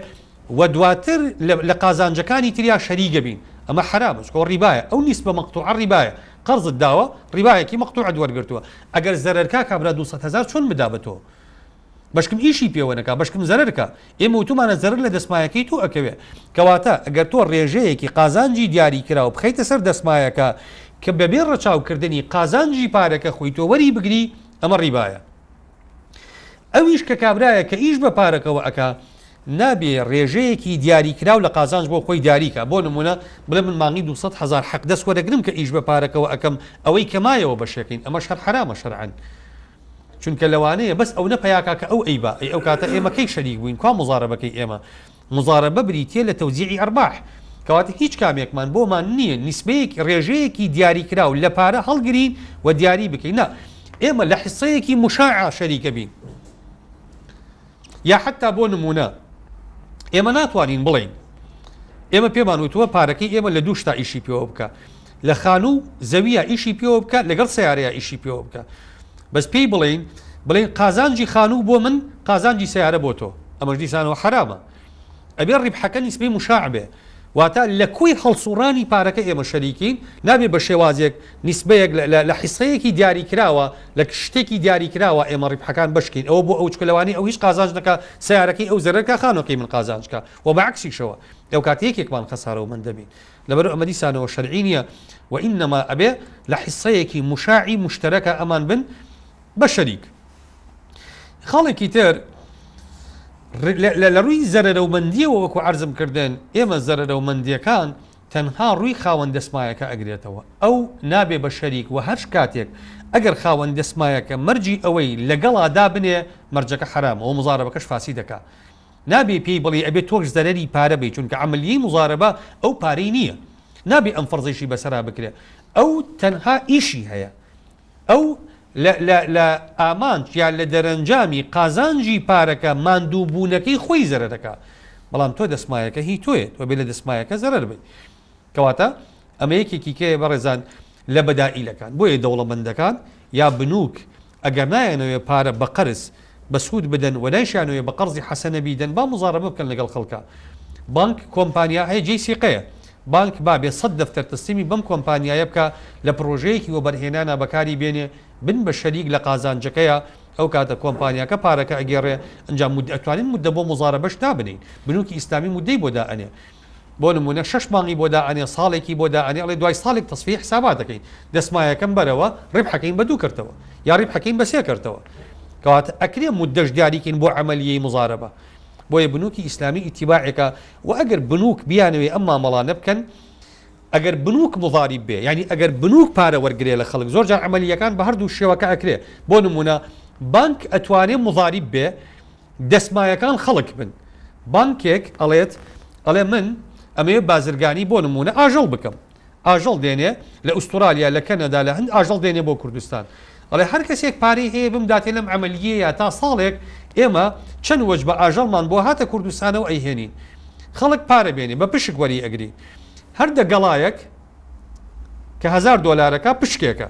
و دواتر لە قازانجەکانی تریا شەریگە بین ئەمە حرامە چکۆ ڕیبایە ئەو نیسبە مەقطوعە ڕیبایە قەرزت داوە ڕیبایەکی مەقطوعە وەرگرتووە ئەگەر زەرەرکا کابرا 200,000 چۆن بدا بە تۆ بەشکم ئیشی پێوە نەکا بەشکم زەرەرکە ئێمە وتومانە زەرەر لە دەسمایەکەی تۆ ئەکەوێ کەواتە ئەگەر تۆ ڕێژەیەکی قازانجی دیاری کراوە بخەیتە سەر دەسمایەکە کە بەبێ ڕەچاوکردنی قازانجی پارەکە خۆی تۆ وەری بگری ئەمە ڕیبایە ئەویش کە کابرایە کە ئیش بە پارەکەەوە ئەکا نابێ ڕێژەیەکی دیاریکراو لە قازانج بۆ خۆی دیاریکە بۆ نمونە بڵێ من مانگی 200,000 حەق دەست وەرەگرم کە ئیش بە پارەکەەوە ئەەکەم ئەوەی کەمایەوە بەشەکەین ئەمە شەر حرامە شەرعەن چونکە لەوانەیە بەس ئەو نەپەیاکە کە ئەو ئەیبا ئەو کاتە ئێمەکەی شەریک بووین کا مزارەبەکەی ئێمە مزارەبە بریتە لە تەوزیعی ئەرباح کەواتە هیچ کامێکمان بۆمان نییە نیسبەیەک ڕێژەیەکی دیاریکراو لە پارە هەڵگرین و دیاری بکەین نا ئێمە لە حسەیەکی مشاع شەریکە بین یا حتا بۆ نمونە ئێمە ناتوانین بڵین ئێمە پێمان وتووە پارەکەی ئێمە لە دوو شتا ئیشی پێوە بکە لە خانوو زەویە ئیشی پێوە بکە لەگەڵ سیارەیە ئیشی پێوە بکە بەس پێی بڵین قازانجی خانوو بۆ من قازانجی سیارە بۆ تۆ ئەمەش دیسانەوە حرامە ئەبێ ڕیبحەکە نیسبەی مشاع بێ واتە لە کوی هەڵسوڕانی پارەکە ئێمە شەریکین نابێ بە شێوازێک نیسبەیەک لە حیسەیەکی دیاریکراوە لە شتێکی دیاریکراوە ئێمە ڕیبحەکان بشکین ئەوە بۆ ئەو چکلەوانی ئەو هیچ قازانج نەکە سیارەکەی ئەو زەرەرکە خانۆکەی من قازانجکە و بەعکسیشەوە ئەو کاتێکێکمان خەسارە و من دەبین لەبەر ئەمە دیسانەوە شەرعی نییە و ئینەما ئەبێ لە حیسەیەکی مشاعی مشتەرەکە ئەمان بن بە شەریک خاڵێکی تر لە ڕووی زەرەرەومەندیەوە وەکو عەرزم کردن ئێمە زەرەرەومەندیەکان تەنها ڕووی خاوەن دەسمایەکە ئەگرێتەوە ئەو نابێ بە شەریک و هەر کاتێک ئەگەر خاوەن دەسمایەکە مەرجی ئەوەی لەگەڵادا بنێ مەرجەکە حرام ئەو مزارەبەکەش فاسی دەکا نابێ پێی بڵێ ئەبێت تۆش زەرەری پارە بی چونکە عملیی مزارەبە ئەو پارەی نییە نابێ ئەم فەرزەیشی بەسەرا بکرێ ئەو تەنها ئیشی هەیە ئەو لە ئامانج یان لە دەرەنجامی قازانجی پارەکە ماندووبوونەکەی خۆی زەرە دەکا بەڵام تۆ دەسمایەکە هی تۆیە تۆ بێ لە دەسمایەکە زەرەر بێت کەواتە ئەمە یەکێکی کێ بەڕێزان لە بەدائیلەکان بۆیە دەوڵەمەندەکان یا بنووک ئەگەر نایەنەوێ پارە بە قەرز بە سوود بدەن و نایشانەوێ بە قەرزی حەسەنە بیدەن با مزارەبە بکەن لەگەڵ خەڵکە بانک کۆمپانیا هەیە جێی سیقەیە بانک بابێ 100 دەفتەر تەسلیمی بەم کۆمپانیایە بکە لە پرۆژەیەکی وەبەرهێنانە بەکاری بێنێ بن بە شەریک لە قازانجەکەیە ئەو کاتە کۆمپانیاکە پارەکە ئەگەڕێ ئەنجام ئەتوانین مدە بۆ مزارەبەش دابنین بنووکی ئیسلامی مدەی بۆ دائەنێ بۆ نمونە 6 مانگی بۆ دائەنێ ساڵێکی بۆ دائەنێ ئەڵێ دوای ساڵێک تەسفی حسابات دەکەین دەسمایەکەم بەرەوە ڕیبحەکەین بە 2 کردەوە یا ڕیبحەکەین بە 3 کردەوە کەواتە ئەکرێ مدەش دیاریکەین بۆ عەمەلیەی مزارەبە بۆیە بنووکی ئیسلامی ئیتیباعێکە و ئەگەر بنووک بیانەوێ ئەم مامەڵانە بکەن ئەگەر بنووک مضاریب بێ یعنی ئەگەر بنووک پارە وەرگێ لە خەڵک زۆر جار عملیەکان بە هەردوو شێوەکە ئەکرێ بۆ نمونە بانک ئەتوانێت مضاریب بێ دەسمایەکان خەڵک بن بانکێک ئەڵێ من ئەمەیە بازرگانی بۆ نمونە ئاژەڵ بکەم ئاژەڵ دێنێ لە ئوسترالیا لە کەنەدا لە هەند ئاژەڵ دێنێ بۆ کوردستان ئەڵێ هەر کەسێک پارەی هەیە بمداتێ لەم عملیەیە تا ساڵێک ئێمە چەند وەج بە ئاژەڵمان بۆ هاتە کوردستانەوە ئەیهێنین خەڵک پارە بێنێ بە پشک وەری ئەگری هەر دەگەڵایەک کە $1000 پشکێکە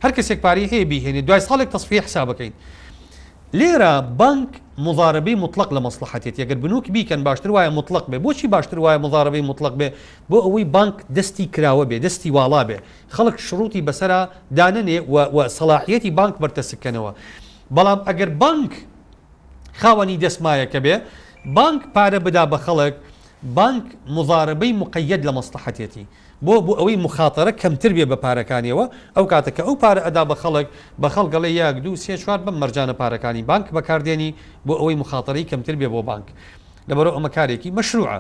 هەر کەسێک پارەی هەیە بیهێنێ دوای ساڵێک تەسفی حسابەکەین لێرە بانک مضاربەی مطلق لە مەسلحەتێت ئەگەر بنووک بیکەن باشتر وایە مطلق بێ بۆچی باشتر وایە مضاربەی مطلق بێ بۆ ئەوەی بانک دەستی کراوە بێ دەستی واڵا بێ خەڵک شروعی بەسەرا داننێ و سەلاحیەتی بانک بەرتەسکەنەوە بەڵام ئەگەر بانک خاوەنی دەسمایەکە بێ بانک پارە بدا بە خەڵک بانک مضاربەی مقەیەد لە مەسلحەتێتی بۆ ئەوەی مخاتەرە کەمتر بێ بە پارەکانیەوە ئەو کاتەکە ئەو پارە ئەدا بە خەڵک بە خەڵگەڵێ 1 2 3 4 بەم مەرجانە پارەکانی بانک بەکاردێنی بۆ ئەوەی مخاتەرەی کەمتر بێ بۆ بانک لەبەرەوە ئەمە کارێکی مەشروعە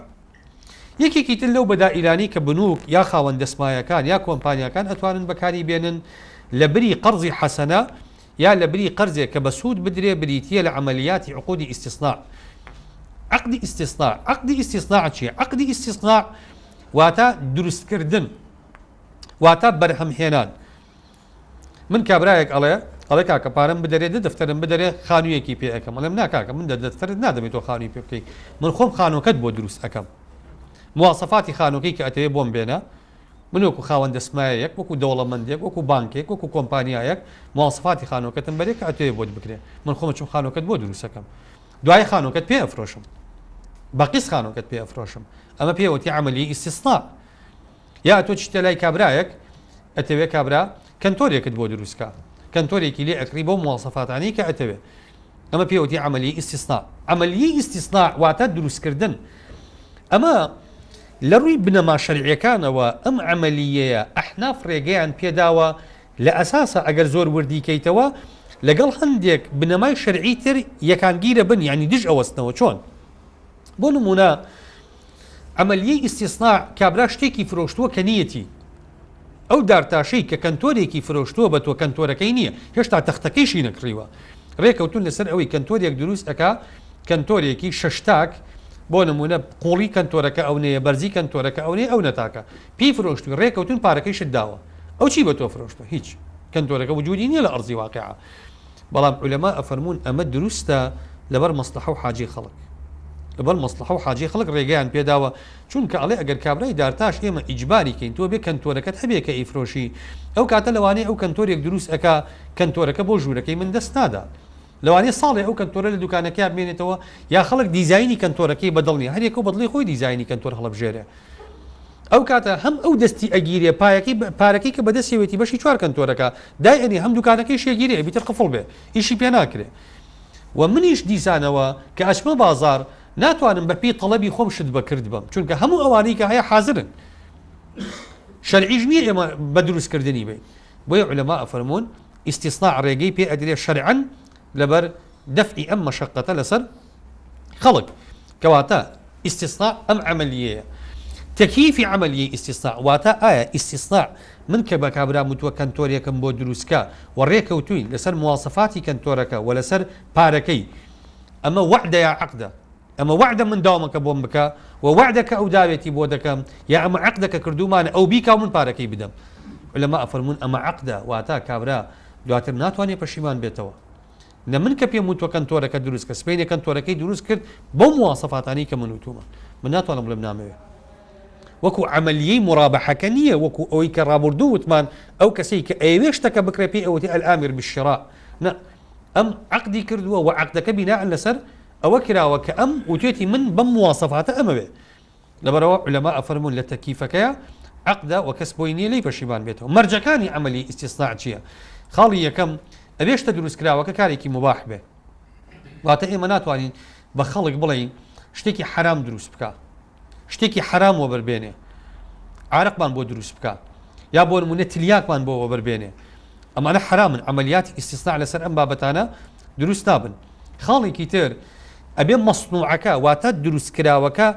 یەکێکی تر لەو بەدائیرانی کە بنووک یا خاوەن دەسمایەکان یا کۆمپانیەکان ئەتوانن بەکاری بێنن لە بری قەرزی حەسەنە یا لە بری قەرزێک کە بە سوود بدرێ بریتیە لە عملیاتی عقودی ئیستیصناع عقدی ئیستیصناع چییە؟ عقدی ئیستیصناع واتە دروستکردن واتە بەرهەمهێنان من کابرایەک ئەڵێ کاکە پارەم بدەرێ دەفتەرم بدەرێ خانوویەکی پێ ئەەکەم ئەڵێم ناکاکە من دەفتەرت نادەمێت تۆ خانووی پێ بکەیت من خۆم خانووکەت بۆ دروست ئەەکەم مواسەفاتی خانووکەی کە ئەتەوێ بۆم بێنە من وەکو خاوەن دەسمایەک وەکو دەوڵەمەندێک وەکو بانکێک وەکو کۆمپانیایەک مواسەفاتی خانووکەتم بەرێ کە ئەتەوێ بۆت بکرێ من خۆم چم خانووکەت بۆ دروست ئەەکەم دوای خانووکەت پێ ئەفرۆشم بەقیس خانووکەت پێ ئەفرۆشم ئەمە پێوەتی عملی ئیستیصناع یا تۆ چتە لای کابرایەک ئەتەوێ کابرا کەنتۆرێکت بۆ دروستکە کەنتۆرێکی لێ ئەکری بۆ مواسەفاتانی کە ئەتەوێ ئەمە پێوەتی عملی ئیستیصناع عملی ئیستیصناع واتە دروستکردن ئەمە لە ڕووی بنەما شەرعیەکانەوە ئەم عملیەیە ئەحناف ڕێگەیان پێداوە لە ئەساسە ئەگەر زۆر وردیکەیتەوە لەگەڵ هەندێک بنەمای شەرعی تر یەکانگیرە بن یعنی دژ ئەوەستنەوە چۆن بۆ نمونە عملیەی ئیستیصناع کابرا شتێکی فرۆشتووە کە نیەتی ئەو دارتاشەی کە کەنتۆرێکی فرۆشتووە بە تۆ کەنتۆرەکەی نییە هێشتا تەختەکەیشی نەکڕیوە ڕێکەوتون لەسەر ئەوەی کەنتۆرێک دروست ئەکا کەنتۆرێکی شەشتاک بۆ نمونە قوڵی کەنتۆرەکە ئەو نەیە بەرزی کەنتۆرەکە ئەو نێ ئەو نەتاکە پێی فرۆشتووی ڕێکەوتون پارەکەی شت داوە ئەو چی بە تۆ فرۆشتوە هیچ کەنتۆرەکە وجودی نییە لە ئەرزی واقعە بەڵام عولەما ئەفەرمون ئەمە دروستە لەبەر مەسلحە و حاجی خەڵک لەبەر مەسلحە و حاجی خەڵک ڕێگەیان پێداوە چونکە ئەڵێ ئەگەر کابرای دارتاش ئێمە ئیجباری کەین تۆ بێ کەنتۆرەکەت هەبێ کە ئیفرۆشی ئەو کاتە لەوانەیە ئەو کەنتۆرێک دروست ئەکا کەنتۆرەکە بۆ ژوورەکەی من دەست نادا لەوانەیە ساڵێ ئەو کەنتۆرە لە دوکانەکە بمێنێتەوە یا خەڵک دیزایانی کەنتۆرەکەی بەدڵنی هەرێک و بەدڵی خۆی دیزایانی کەنتۆر هەڵبژێرێ ئەو کاتە هەم ئەو دەستی ئەگیرێ پارەکەی کە بەدەستێوێتی بەشی 4 کەنتۆرەکە دایئەنی هەم دوکانەکەی شێگیرێ بیتر قفڵ بێ ئیشی پێ ناکرێ و منیش دیسانەوە کە ئەچمە بازار ناتوانم بە پێی تەڵەبی خۆم شت بەکرد بم چونکە هەموو ئەوانەی کە هەیە حازرن شەرعیش نییە ئێمە بە دروستکردنی بێ بۆیە عولەما ئەفەرمون ئیستیصناع ڕێگەی پێ ئەدرێ شەرعەن لەبەر دەفعی ئەم مەشەقەتە لەسەر خەڵک کەواتە ئیستیصناع ئەم عەمەلیەیە تەکیفی عملیە ئیستصناع واتە ئایا ئیستصناع من کە بە کابرا وتووە کەنتۆریەکەم بۆ دروستکە و ڕێکەوتوین لەسەر مواسەفاتی کەنتۆرەکە و لەسەر پارەکەی ئەمە وعدە یا عەقدە ئەمە وعدە من داوامەکە بۆم بکە و وعدەکە ئەو داوێتی بۆ دەکەم یا ئەمە عەقدەکە کردومانە ئەو بیکا من پارەکەی بدەم لەما ئەفەرمون ئەمە عەقدە واتە کابرا دواتر ناتوانێت پەشیمان بێتەوە نە من کە پێم وتووە کەنتۆرەکە دروست کە سبەینێ کەنتۆرەکەی دروست کرد بۆ مواسەفاتانی کە من وتومە من ناتوانم بڵێم نامەوێت وەکو عملیەی مرابحەکە نییە وەکو ئەوەی کە ڕابردوو وتمان ئەو کەسەی کە ئەوێ شتەکە بکرێ پێی ئەوەتی ئەلئامر بالشراء نە ئەم عەقدی کردووە و عەقدەکە بیناء لەسەر ئەوە کراوە کە ئەم وتێتی من بەم مواسەفاتە ئەمەوێ لەبەرەوە عولەما ئەفەرمون لە تەکیفەکەیە عەقدە و کەس بۆی نییە لی پەشیمان بێتەوە مەرجەکانی عملی ئیستیصناع چییە خاڵی یەکەم ئەبێ شتە دروستکراوەکە کارێکی مباح بێ واتە ئێمە ناتوانین بە خەڵک بڵین شتێکی حرام دروست بکە شتێکی حرام وەبەربێنێ عارقمان بۆ دروست بکە یا بۆ نمونە تلیاکمان بۆ وەبەربێنێ ئەمانە حرامن عملیاتی ئیستیصناع لەسەر ئەم بابەتانە دروست نابن خاڵێکی تر ئەبێ مەصنوعەکە واتە دروستکراوەکە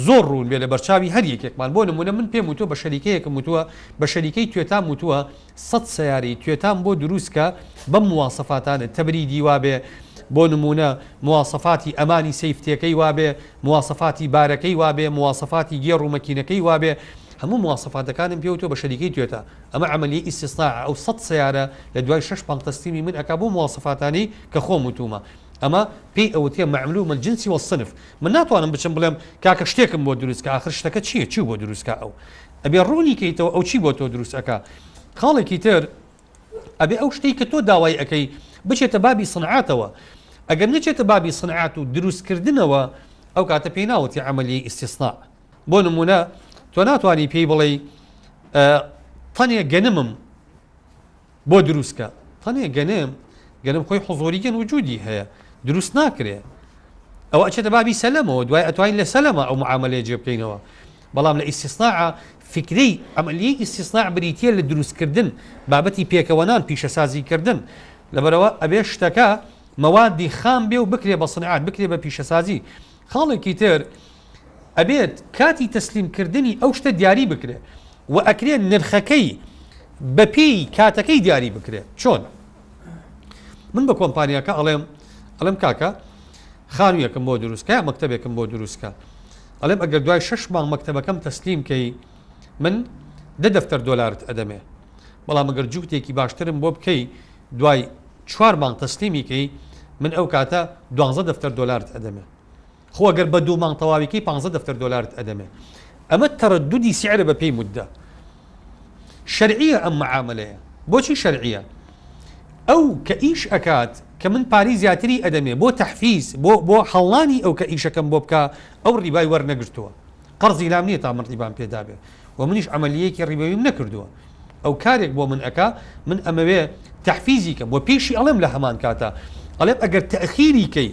زۆر ڕوون بێ لە بەرچاوی هەر یەکێکمان بۆ نمونە من پێم وتووە بە شەریکەیەکم وتووە بە شەریکەی توێتام وتووە 100 سەیاری توێتام بۆ دروستکە بەم مواسەفاتانە تەبریدی وابێ بۆ نمونە مواسەفاتی ئەمانی سەیفتیەکەی وابێ مواسەفاتی بارەکەی وابێ مواسەفاتی گێڕ و مەکینەکەی وابێ هەموو مواسەفاتەکانم پێوتوە بە شەریکەی توێتە ئەمە عملیە ئیستیصناع ئەو 100 سەیارە لە دوای 6 تەسلیمی من ئەکا بۆ مواسەفاتانی کە خۆم وتومە ئەمە پێی ئەوتێ معلومە الجنسی والصنف من ناتوانم بچم بڵێم کاکە شتێکم بۆ دروستکە آخر شتەکە چییە چی بۆ دروستکە ئەو ئەبێ ڕوونی کەیتەوە ئەو چی بۆ تۆ دروست ئەکا خاڵێکی تر ئەبێ ئەو شتەی کە تۆ داوای ئەەکەی بچێتە بابی صنعاتەوە ئەگەر نچێتە بابی صنعات و دروستکردنەوە ئەو کاتە پێی ناوەتی عملیە ئیستیصناع بۆ نمونە تۆ ناتوانی پێی بڵێ تەنێ گەنمم بۆ دروستکە تەنێ گەنم خۆی حضوریگەن وجودی هەیە دروست ناکرێ ئەو ئەچێتە بابی سەلەمەوە دوای ئەتوانین لە سەلەمە ئەو معاملەیە جێ بکەینەوە بەڵام لە ئیستیصناع فکرەی عملیەی ئیستیصناع بریتیە لە دروستکردن بابەتی پێکەوەنان پیشەسازیکردن لەبەرەوە ئەبێ شتەکە مەوادی خام بێ و بکرێ بە صنعات بکرێ بە پیشەسازی خاڵێکی تر ئەبێت کاتی تەسلیمکردنی ئەو شتە دیاری بکرێ و ئەکرێ نرخەکەی بەپێی کاتەکەی دیاری بکرێ چۆن من بە کۆمپانیاکە ئەڵێم کاکە خانوویەکەم بۆ دروستکە یا مەکتەبێکم بۆ دروستکە ئەڵێم ئەگەر دوای 6 مانگ مەکتەبەکەم تەسلیمکەی من $10 ئەدەمێ بەڵام ئەگەر جووتێکی باشترم بۆ بکەی دوای 4 مانگ تەسلیمیکەی من ئەو کاتە $12 ئەدەمێ خۆ ئەگەر بە 2 مانگ تەواویکەی $15 ئەدەمێ ئەمە تەرەدودی سعرە بە پێی مودە شەرعیە ئەم معاملەیە بۆچی شەرعیە ئەو کە ئیش ئەکات کە من پاری زیاتری ئەدەمێ بۆ تەحفیز بۆ هەڵانی ئەو کە ئیشەکەم بۆ بکە ئەو ڕیبای وەرنەگرتووە قەرزی لام نییە تا من ڕیبان پێدا بێ و منیش عملیەیەکی ڕیبەویم نەکردووە ئەو کارێک بۆ من ئەکا من ئەمەوێ تەحفیزی کەم بۆ پێشی ئەڵێم لە هەمان کاتە ئەڵێم ئەگەر تەخیری کەی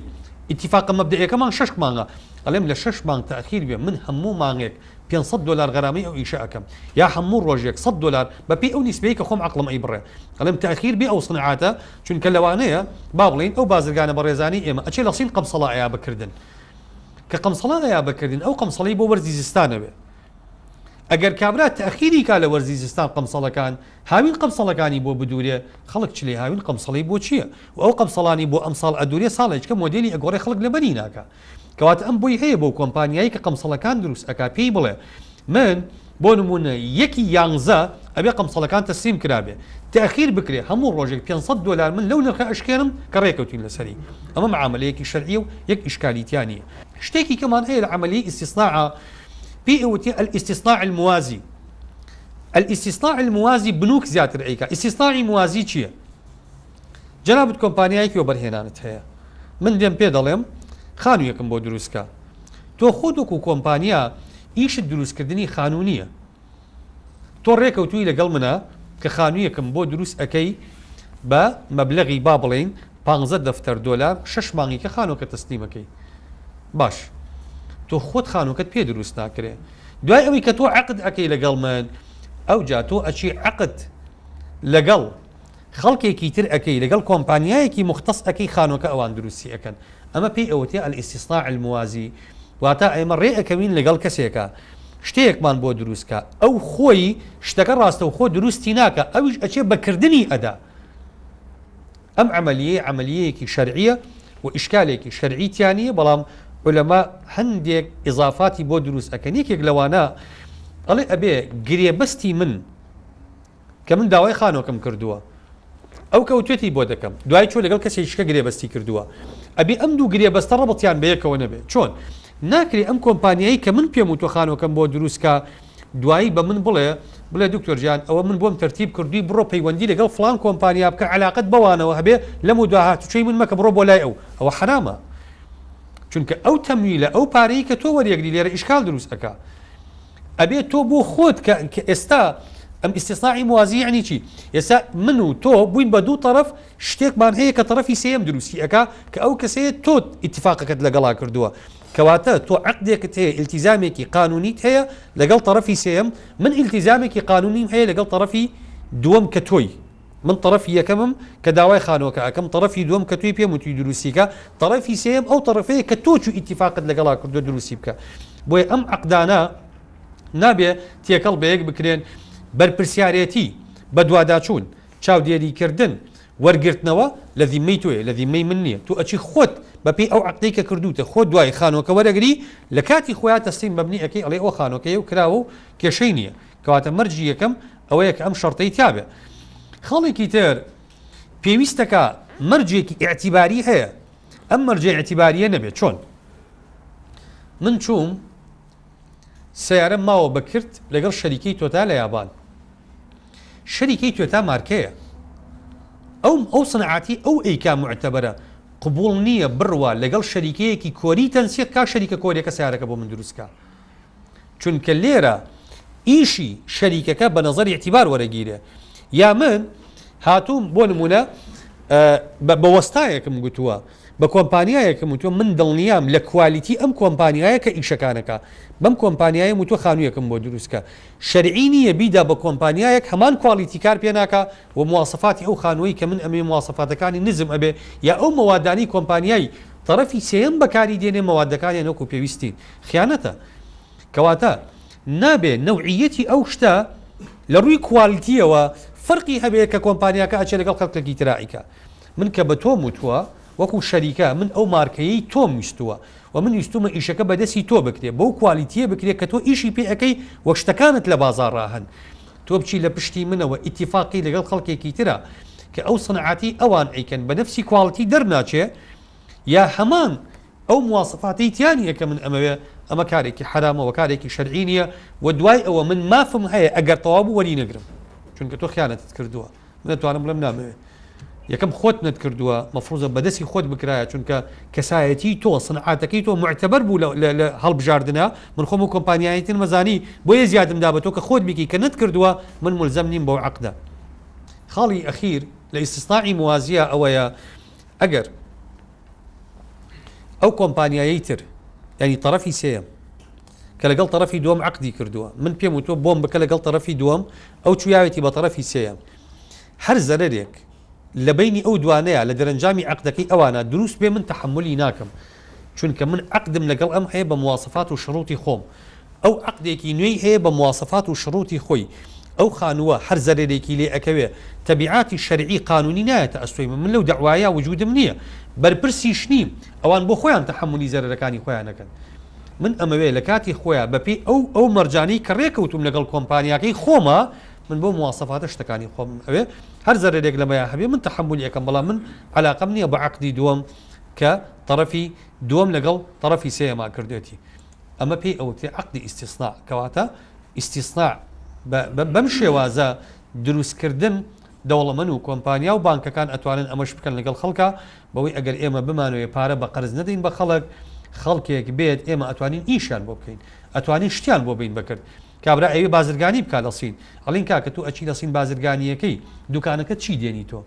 اتفاق مەبدەیەکەمان 6 مانگە ئەڵێم لە 6 مانگ تەخیر بێ من هەموو مانگێک $500 غەرامی ئەو ئیشە ئەەکەم یا هەموو ڕۆژێک $100 بەپێی ئەو نیسبەیە کە خۆم عەقڵم ئەیبڕێ ئەڵێم تەخیر بێ ئەو صنعاتە چونکە لەوانەیە با بڵین ئەو بازرگانە بەڕێزانی ئێمە ئەچێ لە سین قەمسەڵا ئەیا بکردن کە قەمسەڵا ئەیا بکردن ئەو قەمسەڵی بۆ وەرزی زستانە بێ ئەگەر کابرا تەخیری کا لە وەرزی زستان قەمسەڵەکان هاوین قەمسەڵەکانی بۆ بدورێ خەڵک چلێ هاوین قەمسەڵی بۆ چییە و ئەو قەمسەڵانی بۆ ئەمساڵ ئەدورێ ساڵێککە مۆدێلی ئەگۆڕێ خەڵک لەبەری ناکە کەواتە ئەم بۆی هەیە بۆ کۆمپانیایی کە قەمسەڵەکان دروست ئەکا پێی بڵێ من بۆ نمونە 1 ئەبێ قەمسەڵەکان تەسلیم کرابێ تەخیر بکرێ هەموو ڕۆژێک $500 من لەو نرخە ئەشکێنم کە ڕێکەوتین لەسەری ئەمە معاملەیەکی شەرعی و یەک ئیشکالیتیانیە شتێکی کەمان هەیە لە عملیەی ئیستیصناع بيئوتي الاستثناء الموازي الاستثناء الموازي بنوك زياتر ايكا استثناء موازي چییە جنابت کۆمپانیایەکی وەبەرهێنانت هەیە من دێم پێ دەڵێم خانوویەکم بۆ دروستکە تۆ خۆت وەکو کۆمپانیا ئیشت دروستکردنی خانوونیە تۆ ڕێکەوتووی لەگەڵ منە کە خانوویەکم بۆ دروست ئەەکەی بە مەبلەغی با بڵێن $15 6 مانگی کە خانووکە تەسلیمەکەی باش تۆ خۆت خانووکەت پێ دروست ناکرێ دوای ئەوەی کە تۆ عەقد ئەەکەی لەگەڵ من ئەو جا تۆ ئەچی عەقد لەگەڵ خەڵکێکی تر ئەەکەی لەگەڵ کۆمپانیایەکی مختص ئەەکەی خانووکە ئەوان دروستی ئەەکەن ئەمە پێی ئەوەتێ الاستثناء الموازی واتە ئێمە ڕێ ئەەکەوین لەگەڵ کەسێکە شتێکمان بۆ دروستکە ئەو خۆی شتەکە ڕاستە و خۆ دروستی ناکە ئەویش ئەچێ بەکردنی ئەدا ئەم عملیەیەکی شەرعیە و ئیشکالێکی شەرعیتیانە بەڵام علەما هەندێک ئیضافاتی بۆ دروست ئەکەن یەکێک لەوانە ئەڵێ ئەبێ گرێبەستی من کە من داوای خانۆکەم کردووە ئەو کەوتێتی بۆ دەکەم دوای چۆ لەگەڵ کەسێکیشکە گرێبەستی کردووە ئەبێ ئەم دوو گرێبەستە ڕەبەتیان بەیەکەوە نەبێ چۆن ناکرێ ئەم کۆمپانیایی کە من پێم و تۆ خانۆکەم بۆ دروستکە دوایی بە من بڵێ دکتۆر جیان ئەوە من بۆم تەرتیب کردووی بڕۆ پەیوەندی لەگەڵ فلان کۆمپانیا بکە علاقت بەوانەوە هەبێ لەم و داهاتوچەی من مەکە بڕۆ بۆ لای ئەوە حرامە چونکە ئەو تەمویلە ئەو پارەی کە تۆ وەریەگری لێرە ئیشکال دروست ئەکا ئەبێ تۆ بۆ خۆت کە ئێستا ئەم ئیستیثنائی موازی یعنی چی ئێستا من و تۆ بووین بە دوو طرف شتێکمان هەیە کە طرفی سێم دروستی ئەکا کە ئەو کەسەیە تۆ ئیتفاقەکەت لەگەڵا کردووە کەواتە تۆ عقدێکت هەیە ئیلتیزامێکی قانونیت هەیە لەگەڵ طرفی سێم من ئیلتیزامێکی قانونیم هەیە لەگەڵ طرفی دووەم کە تۆی من طرفی یەکەمم کە داوای خانۆکە ئەەکەم طرفی دووەم کە توی پێم وتی دروستیکە طرفی سێم ئەو طرفەیە کە تۆ چوو ئیتفاقت لەگەڵا کردو دروستی بکە بۆیە ئەم عقدانە نابێ تێکەڵ بە یەک بکرێن بەرپرسیارەتی بە دوواداچوون چاودێریکردن وەرگرتنەوە لە ذیمەی تۆیە لە ذیمەی من نییە تو ئەچی خۆت بەپێی ئەو عقدەی کە کردوتە خۆ دوای خانۆکە وەرەگری لە کاتی خۆیان تەسلیم بەبنی ئەەکەی ئەڵێ ئەو خانۆکەیە و کراوە و کێشەی نییە کەواتە مەرجی یەکەم ئەوەیە کە ئەم شەرتەی تابێ خەڵێکی تر پێویستەکە مەرجێکی ئاعتیباری هەیە ئەم مەرجە ئاعتیباریە نەبێت چۆن من چووم سیارە ماوە بەکرد لەگەڵ شەریکەی تۆتا لە یابان شەریکەی تۆتا مارکەیە ئەو سنعاتی ئەو ئەیکا معتەبەرە قبول نییە بڕوە لەگەڵ شەریکەیەکی کۆری تەنسیەت کا شەریکە کۆریەکە سیارەکە بۆ من دروستکە چونکە لێرە ئیشی شەریکەکە بە نەزەری اعتیبار وەرەگیرێ یا من هاتووم بۆ نمونە بە وەستایەکم گوتووە بە کۆمپانیایەکەم وتووە من دڵنیام لە کوالیتی ئەم کۆمپانیایە کە ئیشەکانەکە بەم کۆمپانیایە وتووە خانوویەکەم بۆ دروستکە شەرعی نییە بیدا بە کۆمپانیایەک هەمان کوالیتی کار پێ ناکە و مواسەفاتی ئەو خانووی کە من ئەمێ مواسەفاتەکانی نزم ئەبێ یا ئەو مەوادانی کۆمپانیایی طرفی سێم بەکاری دێنێ مەوادەکانی نەوەکو پێویستی خیانەتە کەواتە نابێ نەوعیەتی ئەو شتە لە ڕووی کوالیتیەوە فەرقی هەبێ کە کۆمپانیاکە ئەچێ لەگەڵ خەڵکێکی ترائیکە من کە بە تۆم وتووە وەکو شەریکە من ئەو مارکەیەی تۆم ویستووە و من ویستومە ئیشەکە بەدەستی تۆ بکرێ بەو کوالیتیە بکرێت کە تۆ ئیشی پێ ئەەکەی وەک شتەکانت لە بازار ڕاهەن تۆ بچی لە پشتی منەوە ئیتیفاقی لەگەڵ خەڵکێکی ترە کە ئەو سنعاتی ئەوان ئەیکەن بە نەفسی کواڵیتی دەرناچێ یا هەمان ئەو مواسەفاتی تیانی ئەەکە من ئەمەوێ ئەمە کارێکی حرامەوە کارێکی شەرعی نییە و دوای ئەوە من مافم هەیە ئەگەر تەواو بوو وەری نەگرم چونکە تۆ خیانەتت کردووە من دەتوانم بڵێم نامەوێت یەکەم خۆت نەت کردووە مەفروزە بەدەستی خۆت بکرایە چونکە کەسایەتی تۆ سنعاتەکەی تۆ معتەبەر بوو لە هەڵبژاردنە من خۆم و کۆمپانیایەتین مەزانی بۆیە زیادم دا بە تۆ کە خۆت بکی کە نەت کردووە من ملزەم نیم بەو عەقدە خاڵی ئەخیر لە ئیستیثنائی موازیە ئەوەیە ئەگەر ئەو کۆمپانیایی تر ینی طرفی سێم کە لەگەڵ طرفی دووەم عەقدی کردووە من پێم و تۆ بۆم بکە لەگەڵ طرفی دووەم ئەو چویاوێتی بە طرفی سێم هەر زەرەرێک لە بینی ئەو دوانەیە لە دەرەنجامی عقدەکەی ئەوانە دروست بێ من تحملی ناکەم چونکە من عقدم لەگەڵ ئەم هەیە بە مواسەفات و شروطی خۆم ئەو عقدێکی نوێی هەیە بە مواسەفات و شروطی خۆی ئەو خانووە هەر زەرێرێکی لێ ئەکەوێ تەبیعاتی شەرعی قانونی نایەتە ئەستۆی من لەو دەعوایە وجودم نییە بەرپرسیش نیم ئەوان بۆ خۆیان تحملی زەرەرەکانی خۆیانەکەن من ئەمەوێ لە کاتی خۆیان بەپێی ئەو مەرجانەی کە ڕێکەوتوم لەگەڵ کۆمپانیاکەی خۆمە من بۆ مواسەفاتە شتەکانی خۆم ئەوێ هەر زەرێک لەمەیە هەبێ من تحملی یەکەم بەڵام من علاقەم نییە بە عەقدی دووەم کە طرفی دووەم لەگەڵ طرفی سێما کردێتی ئەمە پێی ئەوتێ عەقدی ئیستیثنا کەواتە ئیستیثنا بەم شێوازە دروستکردن دەوڵەمەند و کۆمپانیا و بانکەکان ئەتوانن ئەمەش بکەن لەگەڵ خەڵکە بەوەی ئەگەر ئێمە بمانوێ پارە بە قەرز نەدەین بە خەڵکێک بێت ئێمە ئەتوانین ئیشیان بۆ بکەین ئەتوانین شتیان بۆ بین بکرد کابرا ئەوێ بازرگانی بکات لە سین ئەڵین کاکە تو ئەچی لە سین بازرگانیەکەی دوکانەکە چی دێنی تۆ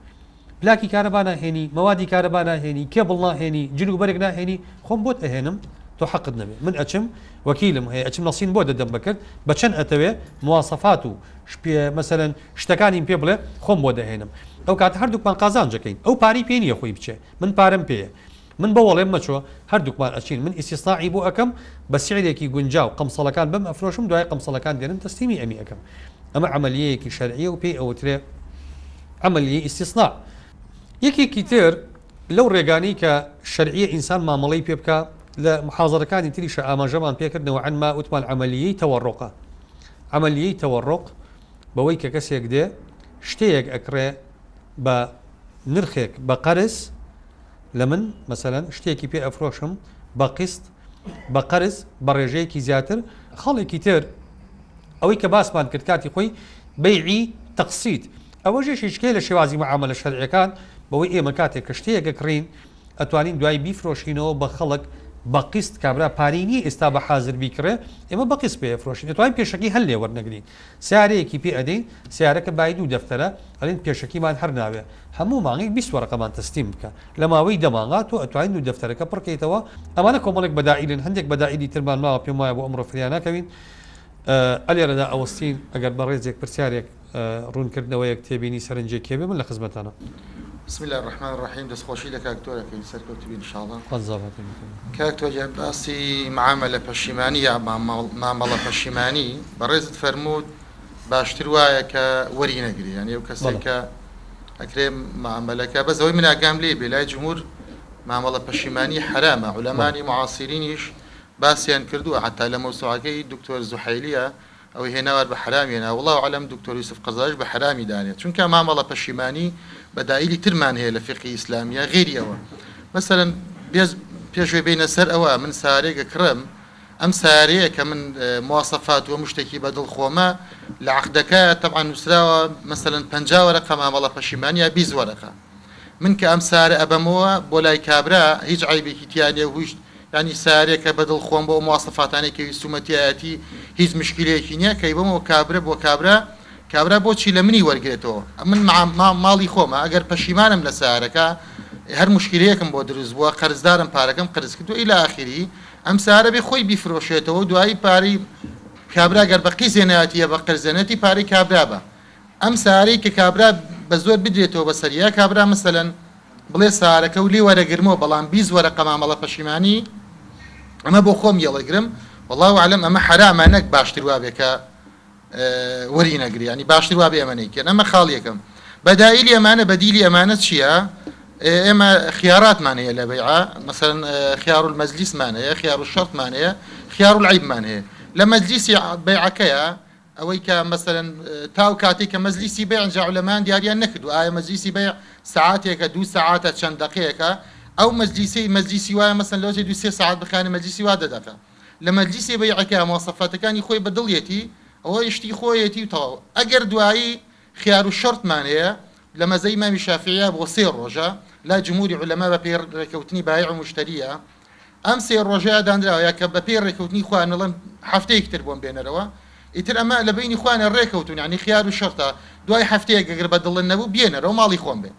پلاکی کارەبا ناهێنی مەوادی کارەبا ناهێنی کێبڵ ناهێنی جلوبەرێک ناهێنی خۆم بۆت ئەهێنم تۆ حەقت نەبێ من ئەچم وەکیلم هەیە ئەچم لە سین بۆ دەدەم بکرد بە چەند ئەتەوێ مواسەفات و مەسەلەن شتەکانیم پێ بڵێ خۆم بۆ دەهێنم ئەو کات هەردووکمان قازانجەکەین ئەو پاری پێ نییە خۆی بچێ من پارەم پێیە من بەوەڵێم مەچوە هەردووکمان ئەچین من ئیسیستاعی بۆ ئەەکەم بە سعرێکی گونجاو قەمسەڵەکان بەم ئەفرۆشم دوای قەمسەڵەکان دێنم تەسلیمی ئەمی ئەەکەم ئەمە عملیەیەکی شەرعیە و پێی ئەوترێ عملیە ئیسیسنا یەکێکی تر لەو ڕێگانەی کە شەرعیە ئینسان مامەڵەی پێ بکە لە محاضرەکانی تریشە ئاماژەمان پێکردنەوە عەنما وتمان عملیەی تەوەڕۆقە عملیەی تەوەڕۆق بەوەی کە کەسێک دێ شتەیەک ئەکرێ بە نرخێک بە قەرز لە من مەسەلەن شتێکی پێ ئەفرۆشم بە قیست بە قەرز بە ڕێژەیەکی زیاتر خەڵێکی تر ئەوەی کە باسمان کرد کاتی خۆی بەیعی تەقسیت ئەوە ژێشیشکێ لە شێوازی معاملە شەرعیەکان بەوەی ئێمە کاتێک کە شتەیەکە کڕین ئەتوانین دوای بیفرۆشینەوە بە خەڵک بە قیست کابرا پارینی ئێستا بە حازر بیکڕێ ئێمە بە قیست پێفرۆشین دەتوانین پێشەکی هەل لێ وەرنەگرین سیارەیەکی پێ ئەدەین سیارەکە باید و دەفتەرە ئەڵێن پێشەکیمان هەر ناوێ هەموو مانگی 20 وەرەقەمان تەستیم بکە لە ماوەی دەمانگات و ئەتوانین و دەفتەرەکە پڕکەیتەوە ئەمانە کۆمەڵێک بەدائیلن هەندێک بەدائیلی ترمان ماوە پێم وایە بۆ ئەمڕۆ فریان ناکەوین ئەلێرەدا ئەوەستین ئەگەر بە ڕێزێک پرسیارێک ڕوونکردنەوەیەک تێبینی سەرنجێک کێبێ من لە خزمەتانە بسم الله الرحمن الرحيم دەستخۆشی لە کاکتۆرەکەی سەرکەوتبی انشاءالله کاکتۆر باسی معاملە پەشیمانی یا مامەڵە پەشیمانی بەڕێزت فەرموود باشتر وایە کە وەری نەگری یعنی ئەو کەسێک کە ئەکرێ معاملەکە بەس ئەوەی من ئاگام لێ بێ لای جمهور مامەڵە پەشیمانی حرامە عولەمانی معاصرینیش باسییان کردووە حتا لە مەوسوعەکەی دکتۆر زوحەیلیە ئەوەی هێناوە بە حرامێنە والله عەلەم دکتۆر یوسف قەزاژ بە حرامی دانێت چونکە مامەڵە پەشیمانی بەدائیلی ترمان هەیە لە فقی ئیسلامیە غیری ئەوە مەسەلەن پێشوێ بینە سەر ئەوە من سارێکە کڕم ئەم سارەیە کە من مواصفات و مشتێکی بەدڵ خۆمە لە عەقدەکە طبعا نووسراوە مەسەلەن 50 وەرەقە مامەڵە پەشیمانی یا 20 وەرەقە من کە ئەم سارە ئەبەمەوە بۆ لای کابرا هیچ عیبێکی تیانێ هوشت ینی سارێکە بەدڵ خۆم بۆ مواصفاتانێکی ویستومەتیایەتی هیچ مشکلەیەکی نییە کەی بمەوە کابرا بۆ کابرا بۆچی لە منی وەرگێتەوە من ماڵی خۆمە ئەگەر پەشیمانم لە سارەکە هەر مشکلەیەکم بۆ دروست بووە قەرزدارم پارەکەم قرز کردو ئیلا ئاخری ئەم سارە بێ خۆی بیفرۆشێتەوە دوایی پارەی کابرا گەر بە قیزێنایەتیە بە قرزێنەتی پارەی کابرا بە ئەم سارەی کە کابرا بە زۆر بدرێتەوە بە سەریە کابرا مەسەلەن بڵێ سارەکە و لێ وەرەگرمەوە بەڵام 20 وەرەقە مامەڵە پەشیمانی ئەمە بۆ خۆم یەڵەگرم والله عەلەم ئەمە حرامە نەک باشتر وابێ کە وەری نەگری ینی باشتر وابێ ئەمە نەیکەن ئەمە خاڵیەکەم بەدائیلی ئەمانە بەدیلی ئەمانە چییە ئێمە خیاراتمان هەیە لە بەیعە مەسەلەن خیار المەجلیسمان هەیە خیار الشەرطمان هەیە خیار العیبمان هەیە لە مەجلیسی بەیعەکەیە ئەوەی کە مەسەلەن تاو کاتێک کە مەجلیسی بەیع ئەنجا عولەمان دیاریان نەکردو ئایا مەجلیسی بەیع ساعاتێکە 2 ساعاتە چەند دقەیەکە ئەو مەجلیسی وایە مەسەلەن لەوجێ 2-3 ساعات بخانە مەجلیسی وا دەدەکە لە مەجلیسی بەیعەکە مواصفاتەکانی خۆی بەدڵیەتی ئەوە یشتی خۆیەتی و تەواو ئەگەر دوایی خیار و شەرطمان هەیە لە مەزەی مامی شافعیە بۆ 3 ڕۆژە لا جمهوری عولەما بە پێی ڕێکەوتنی بایع و مشتریە ئەم 3 ڕۆژەیە دانراوە کە بە پێی ڕێکەوتنی خوان نڵێن هەفتەیەک تر بۆم بێنەرەوە ئیتر ئەمە لە بینی خوانە ڕێکەوتون ینی خیار و شەرطە دوای هەفتەیەک ئەگەر بەدڵن نەبوو بێنەرەوە ماڵی خۆم بێ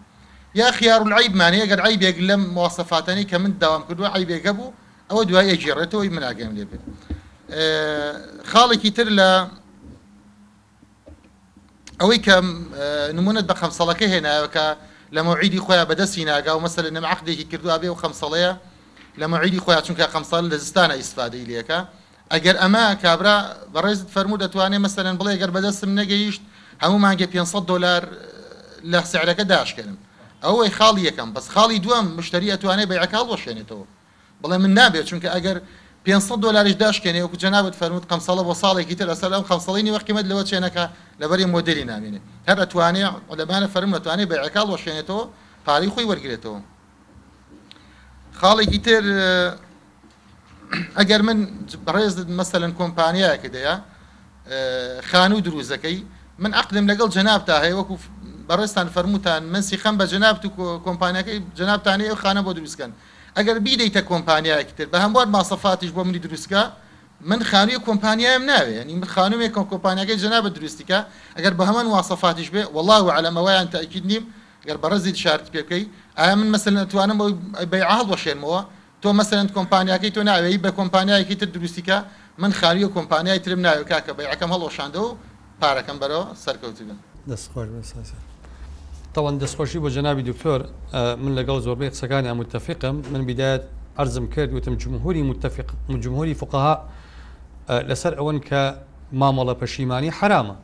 یا خیار العیبمان هەیە گەر عیبێک لەم مواصفاتانەی کە من داوام کردووە عیبێکە بوو ئەوە دوای ئەگێڕێتەوەی من ئاگەم لێ بێ خاڵێکی تر لە ئەوەی کە نمونەت بە خەمسەڵەکە هێنایەوە کە لە مەوعیدی خۆیان بەدەستی ناگا و مەسەلەن نەم عەقدێکی کردووە بێ و خەمسەڵەیە لە مەوعیدی خۆیان چونکە خەمسەڵ لە زستانە ئیسفادەی لێکە ئەگەر ئەمە کابرا بەڕێزت فەرموو دەتوانێت مەسەلەن بڵێ گەر بەدەستم نەگەیشت هەموو مانگە $500 لە سعرەکە داشکەنم ئەوەی خاڵی یەکەم بەس خاڵی دووەم مشتری ئەتوانێت بەیعەکە هەڵوەشێنێتەوە بڵێ من نابێت چونکە ئەگەر $500 داشکێنێ وەکو جەنابەت فەرموود قەمسەڵە بۆ ساڵێکی تر ئەسەر ئەم خەمسەڵینی وەک قیمەت لەوە چێنەکە لەبەری مۆدێلی نامێنێ هەر ئەتوانێ عولەمانە فەرموون ئەتوانێت بەیعەکە هەڵوەشێنێتەوە پارەی خۆی وەرگێتەوە خاڵێکی تر ئەگەر من بەڕێز مەسەلەن کۆمپانیایەکە دەیە خانوو دروستەکەی من عەقدم لەگەڵ جەنابتا هەیە وەکو بەڕێستان فەرمووتان من سیخەم بە جەنابت و کۆمپانیەکەی جەنابتانەیە ئەو خانە بۆ دروستکەن ئەگەر بیدەیتە کۆمپانیایەکی تر بە هەموار ماسەفاتیش بۆ منی دروستکە من خانووی کۆمپانیایم ناوێ ینی من خانووێک کۆمپانیەکەی جەنابەت دروستیکە ئەگەر بە هەمان واسەفاتیش بێ والله عەلەم ئەوەیان تاکید نیم ئەگەر بەڕێزی شارت پێ بکەی ئایا من مەسەلەن ئەتوانم بەیعە هەڵوەشێنمەوە تۆ مەسەلەن کۆمپانیاکەی تۆ ناوێی بە کۆمپانیایەکی تر دروستیکە من خانووی کۆمپانیای ترم ناوێ کاکە بەیعەکەم هەڵوەشاندەوە و پارەکەم بەرەوە سەرکەوتی بن دەست خۆش بن طبعا دەستخۆشی بۆ جەنابی دکتۆر من لەگەڵ زۆربەی قسەکانیان متفقم من بداية عرضم کرد وتم جمهوری متفق جمهوری فقهاء لەسەر ئەوەن کە مامەڵە پەشیمانی حرامە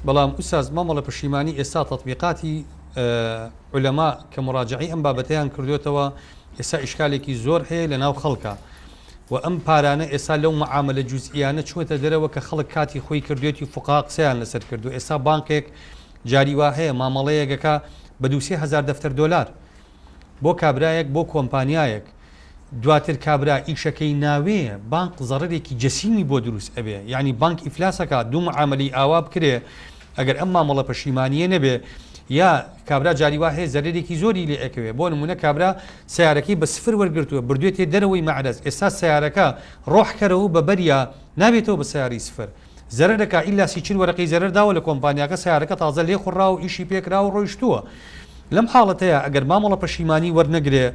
بەڵام ئوستاز مامەڵە پەشیمانی ئێستا تەطبیقاتی علەما کە مراجعی ئەم بابەتەیان کردوێتەوە ئێستا ئیشکالێکی زۆر هەیە لە ناو خەڵکە و ئەم پارانە ئێستا لەو معاملە جوزئیانە چوەتە دەرەوە کە خەڵک کاتی خۆی کردوێتی فقها قسەیان لەسەر کردو ئێستا بانکێک جاریوا هەیە مامەڵەیەکەکە بە 2,000 دەفتەر دۆلار بۆ کابرایەک بۆ کۆمپانیایەک دواتر کابرا ئیشەکەی ناوەیە بانک زەڕێکی جەسیمی بۆ دروست ئەبێ یعنی بانک ئیفلاسەکە دوو معاملی ئاوا بکرێ ئەگەر ئەم مامەڵە پەشیمانیە نەبێ یا کابرا جاریوا هەیە زەرێکی زۆری لێ ئەکەوێ بۆ نمونە کابرا سیارەکەی بە سفر وەرگرتووە بردوێتێ دەرەوەی معرەز ئێستا سیارەکە ڕۆحکەرەوە بە بەریا نابێتەوە بە سیاری سفر زەرەر دەکا ئیلا سیچین وەرەقەی زەرەر داوە لە کۆمپانیاکە سیارەکە تازە لێ خوڕا و ئیشی پێکرا و ڕۆیشتووە لەم حاڵەتەیە ئەگەر مامەڵە پەشیمانی وەرنەگرێ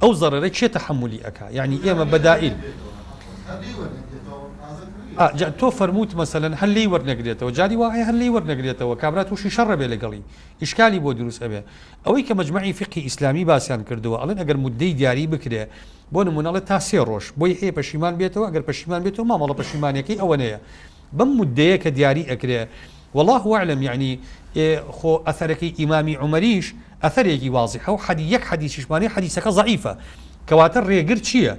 ئەو زەرەرە چێ تەحملی ئەکا یعنی ئێمە بەدائل تۆ فەرمووت مەسەلەن هەلەی وەرنەگرێتەوە جاری وایە هەلەی وەرنەگرێتەوە کابرا تووشی شەڕە بێ لەگەڵی ئیشکالی بۆ دروست ئەبێ ئەوەی کە مەجموعی فقهی ئیسلامی باسییان کردووە ئەڵێن ئەگەر مودەی دیاری بکرێ بۆ نمونەڵێ تا 3 ڕۆژ بۆی هەیە پەشیمان بێتەوە ئەگەر پەشیمان بێتەوە مامەڵە پەشیمانەکەی ئەوەنەیە بەم مودەیە کە دیاری ئەکرێ والله أعلم يعني خو أثرك إمامي عمريش أثريكي واضحة وحدي حديث شماني حديثك ضعيفة كواتر ريقر تشيا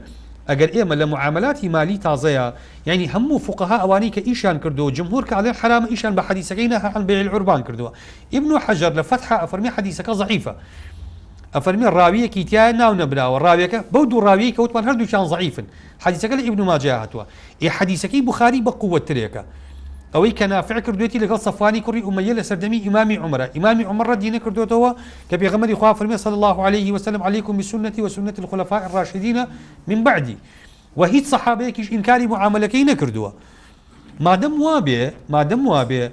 أجر إما لمعاملات مالي تازية يعني هم فقهاء أواني كإيشان كردو جمهور كعليه حرام إيشان بحديثك إنها عن بيع العربان كردو ابن حجر لفتحة أفرمي حديثك ضعيفة أفرمي الراوية كيتيا ناو نبلا والراوية بودو الراوية كوتمان هردو كان ضعيفا حديثك لابن ما جاءتوا إيه حديثك بخاري بقوة تريكا ئەوەی کە نافع کردوێتی لەگەڵ سەفوانی کوڕی ئومەیە لە سەردەمی ئیمامی عومەر ڕەدی نەکردوێتەوە کە پێغەمبەری خوا فەرمێ صلی الله عليه وسلم عليكم بسنتي وسنة الخلفاء الراشدين من بعدي وهیچ سەحابەیەکیش ئینکاری معاملەکەی نەکردووە مادەم وابێ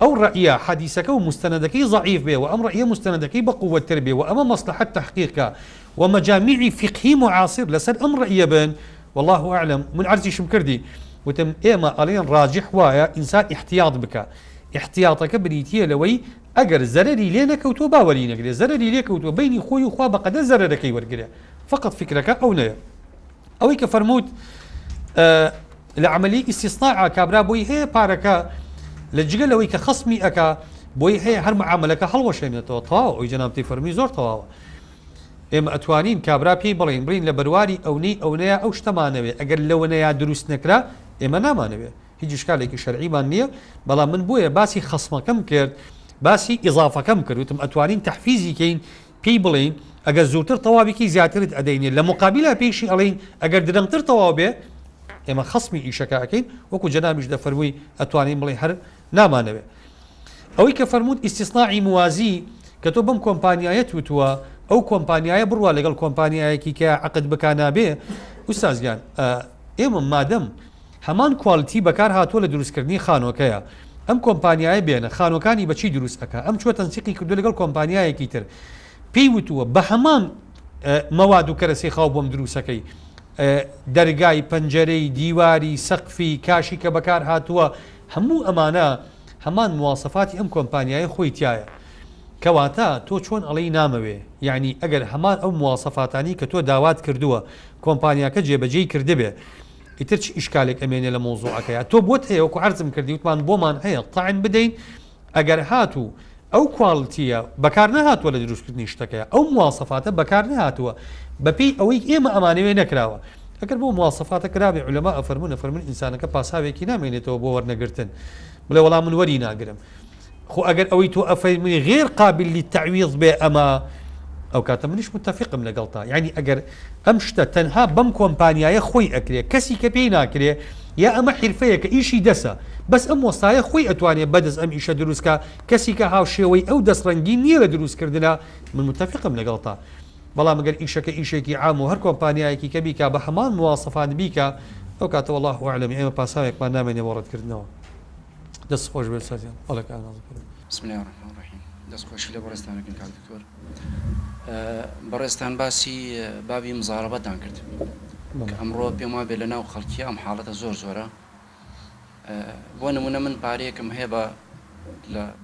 ئەو ڕەئیە حەدیثەکە و مستەندەکەی ضعیف بێ و ئەم ڕەئیە مستەندەکەی بەقووەتر بێ و ئەمە مەصلحەت تەحقیقکە و مەجامیعی فقهی معاصر لەسەر ئەم ڕەئیە بن والله أعلم من عرضیشم کردی وتم ئێمە ئەڵێن ڕاجح وایە ئینسان احتیاط بکە احتیاطەکە بریتیە لەوەی ئەگەر زەرری لێ نەکەوتووە باوەری نەگرێ زەرری لێکەوتووە بینی خۆی و خوا بەقەدە زەرەرەکەی وەرگرێ فقط فکرەکە ئەو نەیە ئەوەی کە فەرمووت لە عملی ئیستیسناع کابرا بۆی هەیە پارەکە لە جگەلەوەی کە خەسمی ئەکا بۆی هەیە هەر معاملەکە هەڵوەشێنێتەوە تەواو ئەوی جەنابەتی فەرمی زۆر تەواوە ئێمە ئەتوانین کابرا پێی بڵێن برین لە بەرواری ئەوەیە ئەو شتەمانەوێ ئەگەر لەوەنەیە دروست نەکرا ئێمە نامانەوێ هیچ شکالێکی شەرعیمان نییە بەڵام من بۆیە باسی خەسمەکەم کرد باسی ئیضافەکەم کرد وتم ئەتوانین تەحفیزیکەین پێی بڵین ئەگەر زووتر تەواوێکی زیاترت ئەدەینێت لە مقابلە پێشی ئەڵین ئەگەر درەنگتر تەواو بێ ئێمە خەسمی ئیشەکە ئەەکەین وەکو جەنابیش دەفەرمووی ئەتوانین بڵێ هەر نامانەوێ ئەوەی کە فەرمووت ئیستیسناعی موازی کە تۆ بەم کۆمپانیایەت وتووە ئەو کۆمپانیایە بڕوە لەگەڵ کۆمپانیایەکی کە عقد بکانابێ ئوستازگیان ئێمە مادەم هەمان کوالتی بەکار هاتووە لە دروستکردنی خانۆکەیە ئەم کۆمپانیایە بێنە خانۆکانی بەچی دروست ئەکە ئەم چوە تەنسیقی کردو لەگەڵ کۆمپانیایەکی تر پێی وتووە بە هەمان مەواد و کەرەسی خاو بۆم دروستەکەی دەرگای پەنجەرەی دیواری سەقفی کاشی کە بەکار هاتووە هەموو ئەمانە هەمان مواسەفاتی ئەم کۆمپانیایە خۆی تایە کەواتە تۆ چۆن ئەڵەی نامەوێ یعنی ئەگەر هەمان ئەو مواسەفاتانی کە تۆ داوات کردووە کۆمپانیاکە جێبەجێی کردبێ ئیتر چ ئیشکالێک ئەمێنێ لە مۆزوعەکەیە تۆ بۆت هەیە وەکو عەرزم کردی وتمان بۆمان هەیە تاعن بدەین ئەگەر هاتوو ئەو کوالتیە بەکار نەهاتووە لە دروستکردنی شتەکەیە ئەو مواسەفاتە بەکار نەهاتووە بەپێی ئەوەی ئێمە ئەمانەوێ نەکراوە ئەگەر بۆ مواسەفاتە کرابێ عولەما ئەفەرمون ئینسانەکە پاساوێکی نامێنێتەوە بۆ وەرنەگرتن بڵێ وەڵام من وەری ناگرم خۆ ئەگەر ئەوەی تۆ ئەفەرمونی غێر قابل للتەعویض بێ ئەمە ئەو کاتە منیش متفقم لەگەڵتا یعنی ئەگەر ئەم شتە تەنها بەم کۆمپانیایە خۆی ئەکرێ کەسی کە پێی ناکرێ یا ئەمە حرفەیە کە ئیشی دەسە بەس ئەم وەستایە خۆی ئەتوانێت بەدەست ئەم ئیشە دروستکە کەسی کە هاوشێوەی ئەو دەستڕەنگی نییە لە دروستکردنا من متفقم لەگەڵتا بەڵام ئەگەر ئیشەکە ئیشێکی عام و هەر کۆمپانیایەکی کە بیکا بە هەمان مواسەفات بیکە ئەو کاتە والله ئەعلەم ئێمە پاساوێکمان نامێنێ وەڕەتکردنەوە دەست خۆش بێت سازیان ئەڵێک بسم الله الرحمن الرحیم دەستخۆشی لە بەڕێستانەکەن کاک دکتۆر بەڕێستان باسی بابی مزارەبەتان کرد ئەمڕۆ پێم وابێ لە ناو خەڵکی ئەم حاڵەتە زۆر زۆرە بۆ نمونە من پارەیەکم هەیە بە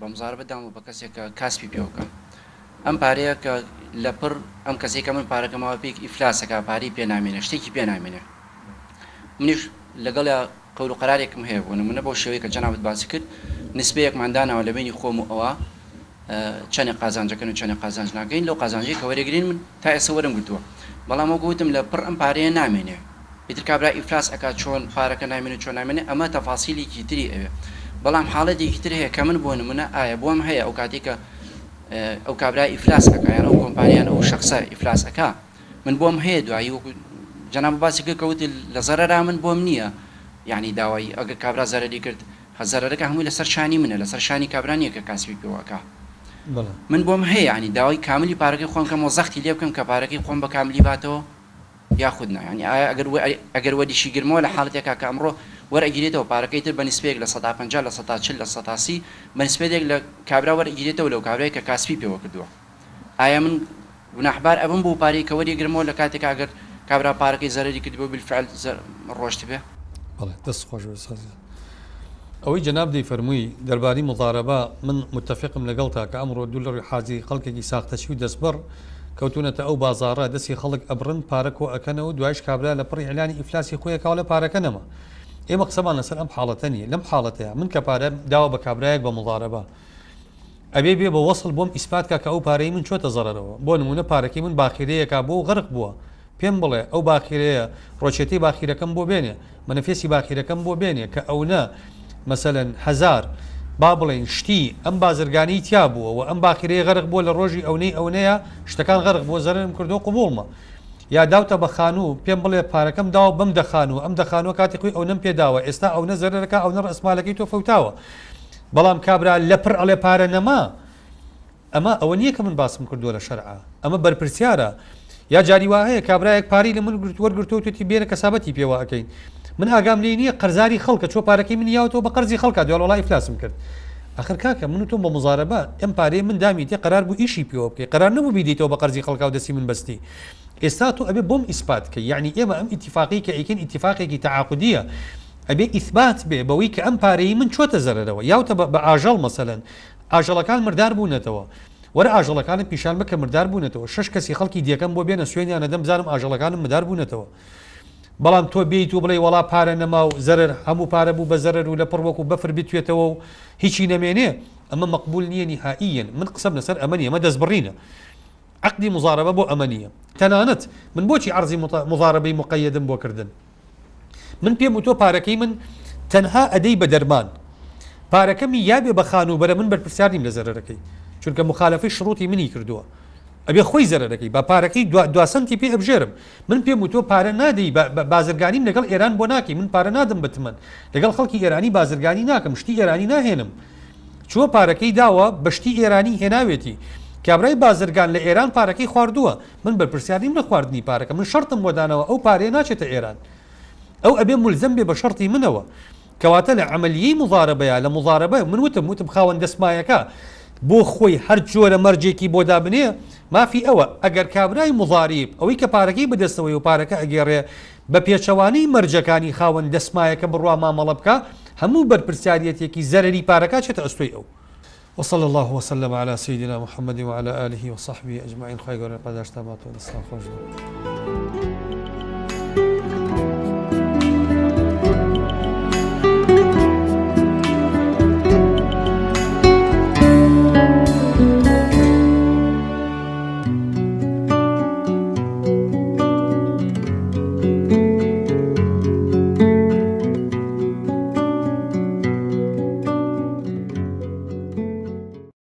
بە مزاربەتدام و بە کەسێکە کاسپی پێوەکەم ئەم پارەیە کە لە پڕ ئەم کەسێکە من پارەکەمەوە پێک ئیفلاسەکە پارەی پێنامێنێ شتێکی پێنامێنێ منیش لەگەڵ قەول و قەرارێکم هەیە بۆ نمونە بۆ شێوەیە کە جەنابەت باسی کرد نسبەیەکماندانەوە لە بینی خۆم و ئەوە چەندێک قازانجەکەن و چەندێک قازانج ناکەین لەو قازانجەی کە وەرەگرین من تا ئێستا وەرم گرتووە بەڵام ئەو گوتم لە پڕ ئەم پارەیە نامێنێ ئیتر کابرا ئیفلاس ئەکات چۆن پارەکە نامێنێت چۆن نامێنێ ئەمە تەفاسیلێکی تری ئەوێ بەڵام حاڵەتێکی تر هەیە کە من بۆ نمونە ئایا بۆم هەیە ئەو کاتێکە ئەو کابرا ئیفلاس ئەکا یان ئەو کۆمپانیان ئەو شخصە ئیفلاس ئەکا من بۆم هەیە دوایی وەکو جەناب باسی کرد کەوت لە زەرەرا من بۆم نییە یعنی داوای ئەگەر کابرا زەرەری کرد هەزارەکە هەمووی لەسەر شانی منە لەسەر شانی کابرا نییە کە کاسبی پێوەکە من بۆم هەیە ینی داوای کاملی پارەکەی خۆم کەم و زەختی لێ بکەم کە پارەکەی خۆم بە کاملی باتەوە یاخودنا ینی ئەگەر وەدیشی گرمەوە لە حاڵەتێکا کە ئەمڕۆ وەرەگیرێتەوە پارەکەی تر بە نسبەیەک لە 150 لە 140 لە 130 بە نسبەیەک لە کابرا وەرەگیرێتەوە لەو کابرای کە کاسبی پێوە کردووە ئایا من گوناحبار ئەبم بۆ پارەی کە وەری گرمەوە لە کاتێک ئەگەر کابرا پارەکەی زەرەری کردبوو بالفعل ڕۆشت بێ بەڵێ دەست خۆش بێ ئەوەی جەناب دەیفەرمووی دەربارەی مضاربە من متفقم لەگەڵ تا کە ئەمڕۆ دوو لە ڕووی حاجی خەڵکێکی ساختەچی و دەستبەر کەوتونەتە ئەو بازاڕە دەستی خەڵک ئەبرن پارەکۆ ئەکەنەوە دوایش کابرا لە پڕی ئەلانی ئیفلاسی خۆیەکەوە لە پارەکە نەما ئێمە قسەمان لەسەر ئەم حاڵەتە نیە لەم حاڵەتەیە من کە پارە داوە بە کابرایەک بە مضاربە ئەبێ بێ بە وەسڵ بۆم ئیسپاتکە کە ئەو پارەی من چۆتە زەرەرەوە بۆ نمونە پارەکەی من باخیرەیەکا بۆ غەرق بووە پێم بڵێ ئەو باخیرەیە ڕۆچێتی باخیرەکەم بۆ بێنێ منەفێسی باخیرەکەم بۆ بێنێ کە ئەو نە مثلەن هزار با بڵێن شتی ئەم بازرگانی تیا بووە و ئەم باخیرەیە غەرق بووە لە ڕۆژی ئەوەیە شتەکان غەرق بۆ زەرم کردو قبولمە یا داوتە بە خانوو پێم بڵێ پارەکەم داوە بەم دەخانوو ئەم دەخانوە کاتی خۆی ئەو نەم پێداوە ئێستا ئەو نەزەرەکە ئەو نە ڕسمالەکەی تۆ فەوتاوە بەڵام کابرا لە پڕ ئەڵێ پارە نەما ئەمە ئەوە نییە کە من باسم کردووە لە شەرعا ئەمە بەرپرسیارە یا جاری وا هەیە کابرایەک پاری لە من وەرگرتووەتی بێنە کەسابەتی پێوە ئەەکەین من ئاگام لێ نییە قەرزاری خەڵکە چۆ پارەکەی من یاوەوە بە قەرزی خەڵکە دوای وڵای ئیفلاسم کرد ئەخر کاکە من تۆ بە مزاربە ئەم پارەی من دامی تێ قەرار بوو ئیشی پێوە بکەی قەرار نەبوو بیدیتەوە بە قەرزی خەڵکا و دەستی من بەستی ئێستا تۆ ئەبێ بۆم ئیسپات کە یعنی ئێمە ئەم ئیتیفاقی کە ئیکن ئیتیفاقێکی تعاقودیە ئەبێ ئیثبات بێ بەوەی کە ئەم پارەی من چۆتە زەرەرەوە یاوتە بە ئاژەڵ مەسەلەن ئاژەڵەکان مردار بوونەتەوە وەرە ئاژەڵەکانم پیشان بکە مردار بوونەتەوە 6 کەسی خەڵکی دیەکەم بۆ بێنە سوێنیان نەدەم بزانم ئاژەڵەکانم مردار بوونەتەوە بەڵام تۆ بیت و بڵێ وڵا پارە نەما و زەرەر هەموو پارە بوو بە زەرەر و لە پڕ وەکو بەفر بتوێتەوە و هیچی نەمێنێ ئەمە مەقبول نییە نهائیەن من قسەم لەسەر ئەمەنیە ئەمە دەست بڕینە عقدی مزاربە بۆ ئەمەنیە تەنانەت من بۆچی عەرزی مزاربەی مقەیەدم بۆ کردن من پێم و تۆ پارەکەی من تەنها ئەدەی بە دەرمان پارەکەمی یابێ بە خانوبەرە من بەرپرسیار نیم لە زەرەرەکەی چونکە مخالفەی شروطی منی کردووە ئەبێ خۆی زەرەرەکەی بە پارەکەی دواسەنتی پێ ئەبژێرم من پێم و تۆ پارە نادەی بازرگانیم لەگەڵ ئێران بۆ ناکەی من پارە نادەم بتمن لەگەڵ خەڵکی ئێرانی بازرگانی ناکەم شتی ئێرانی ناهێنم چوە پارەکەی داوە بەشتی ئێرانی هێناوێتی کابرای بازرگان لە ئێران پارەکەی خواردووە من بەرپرسیاریم لە خواردنی پارەکە من شەرتم بۆدانەوە ئەو پارەیە ناچێتە ئێران ئەو ئەبێ مولزەم بێ بە شەرتی منەوە کەواتە لە عەمەلیەی مضاربەیە لە مضاربە من وتم خاوەن دەسمایەکە بۆ خۆی هەر جۆرە مەرجێکی بۆ دابنێ مافی ئەوە ئەگەر کابرای مضاریب ئەوەی کە پارەکەی بەدەستەوەی و پارەکە ئەگێڕێ بە پێچەوانەی مەرجەکانی خاوەن دەسمایەکە بڕوا مامەڵە بکە هەموو بەرپرسیارەتێکی زەرەری پارەکە چێتە ئەستۆی ئەو وصلى الله وسلم على سيدنا محمد وعلى آله وصحبه أجمعين خير قداشت ما تقول السلام عليكم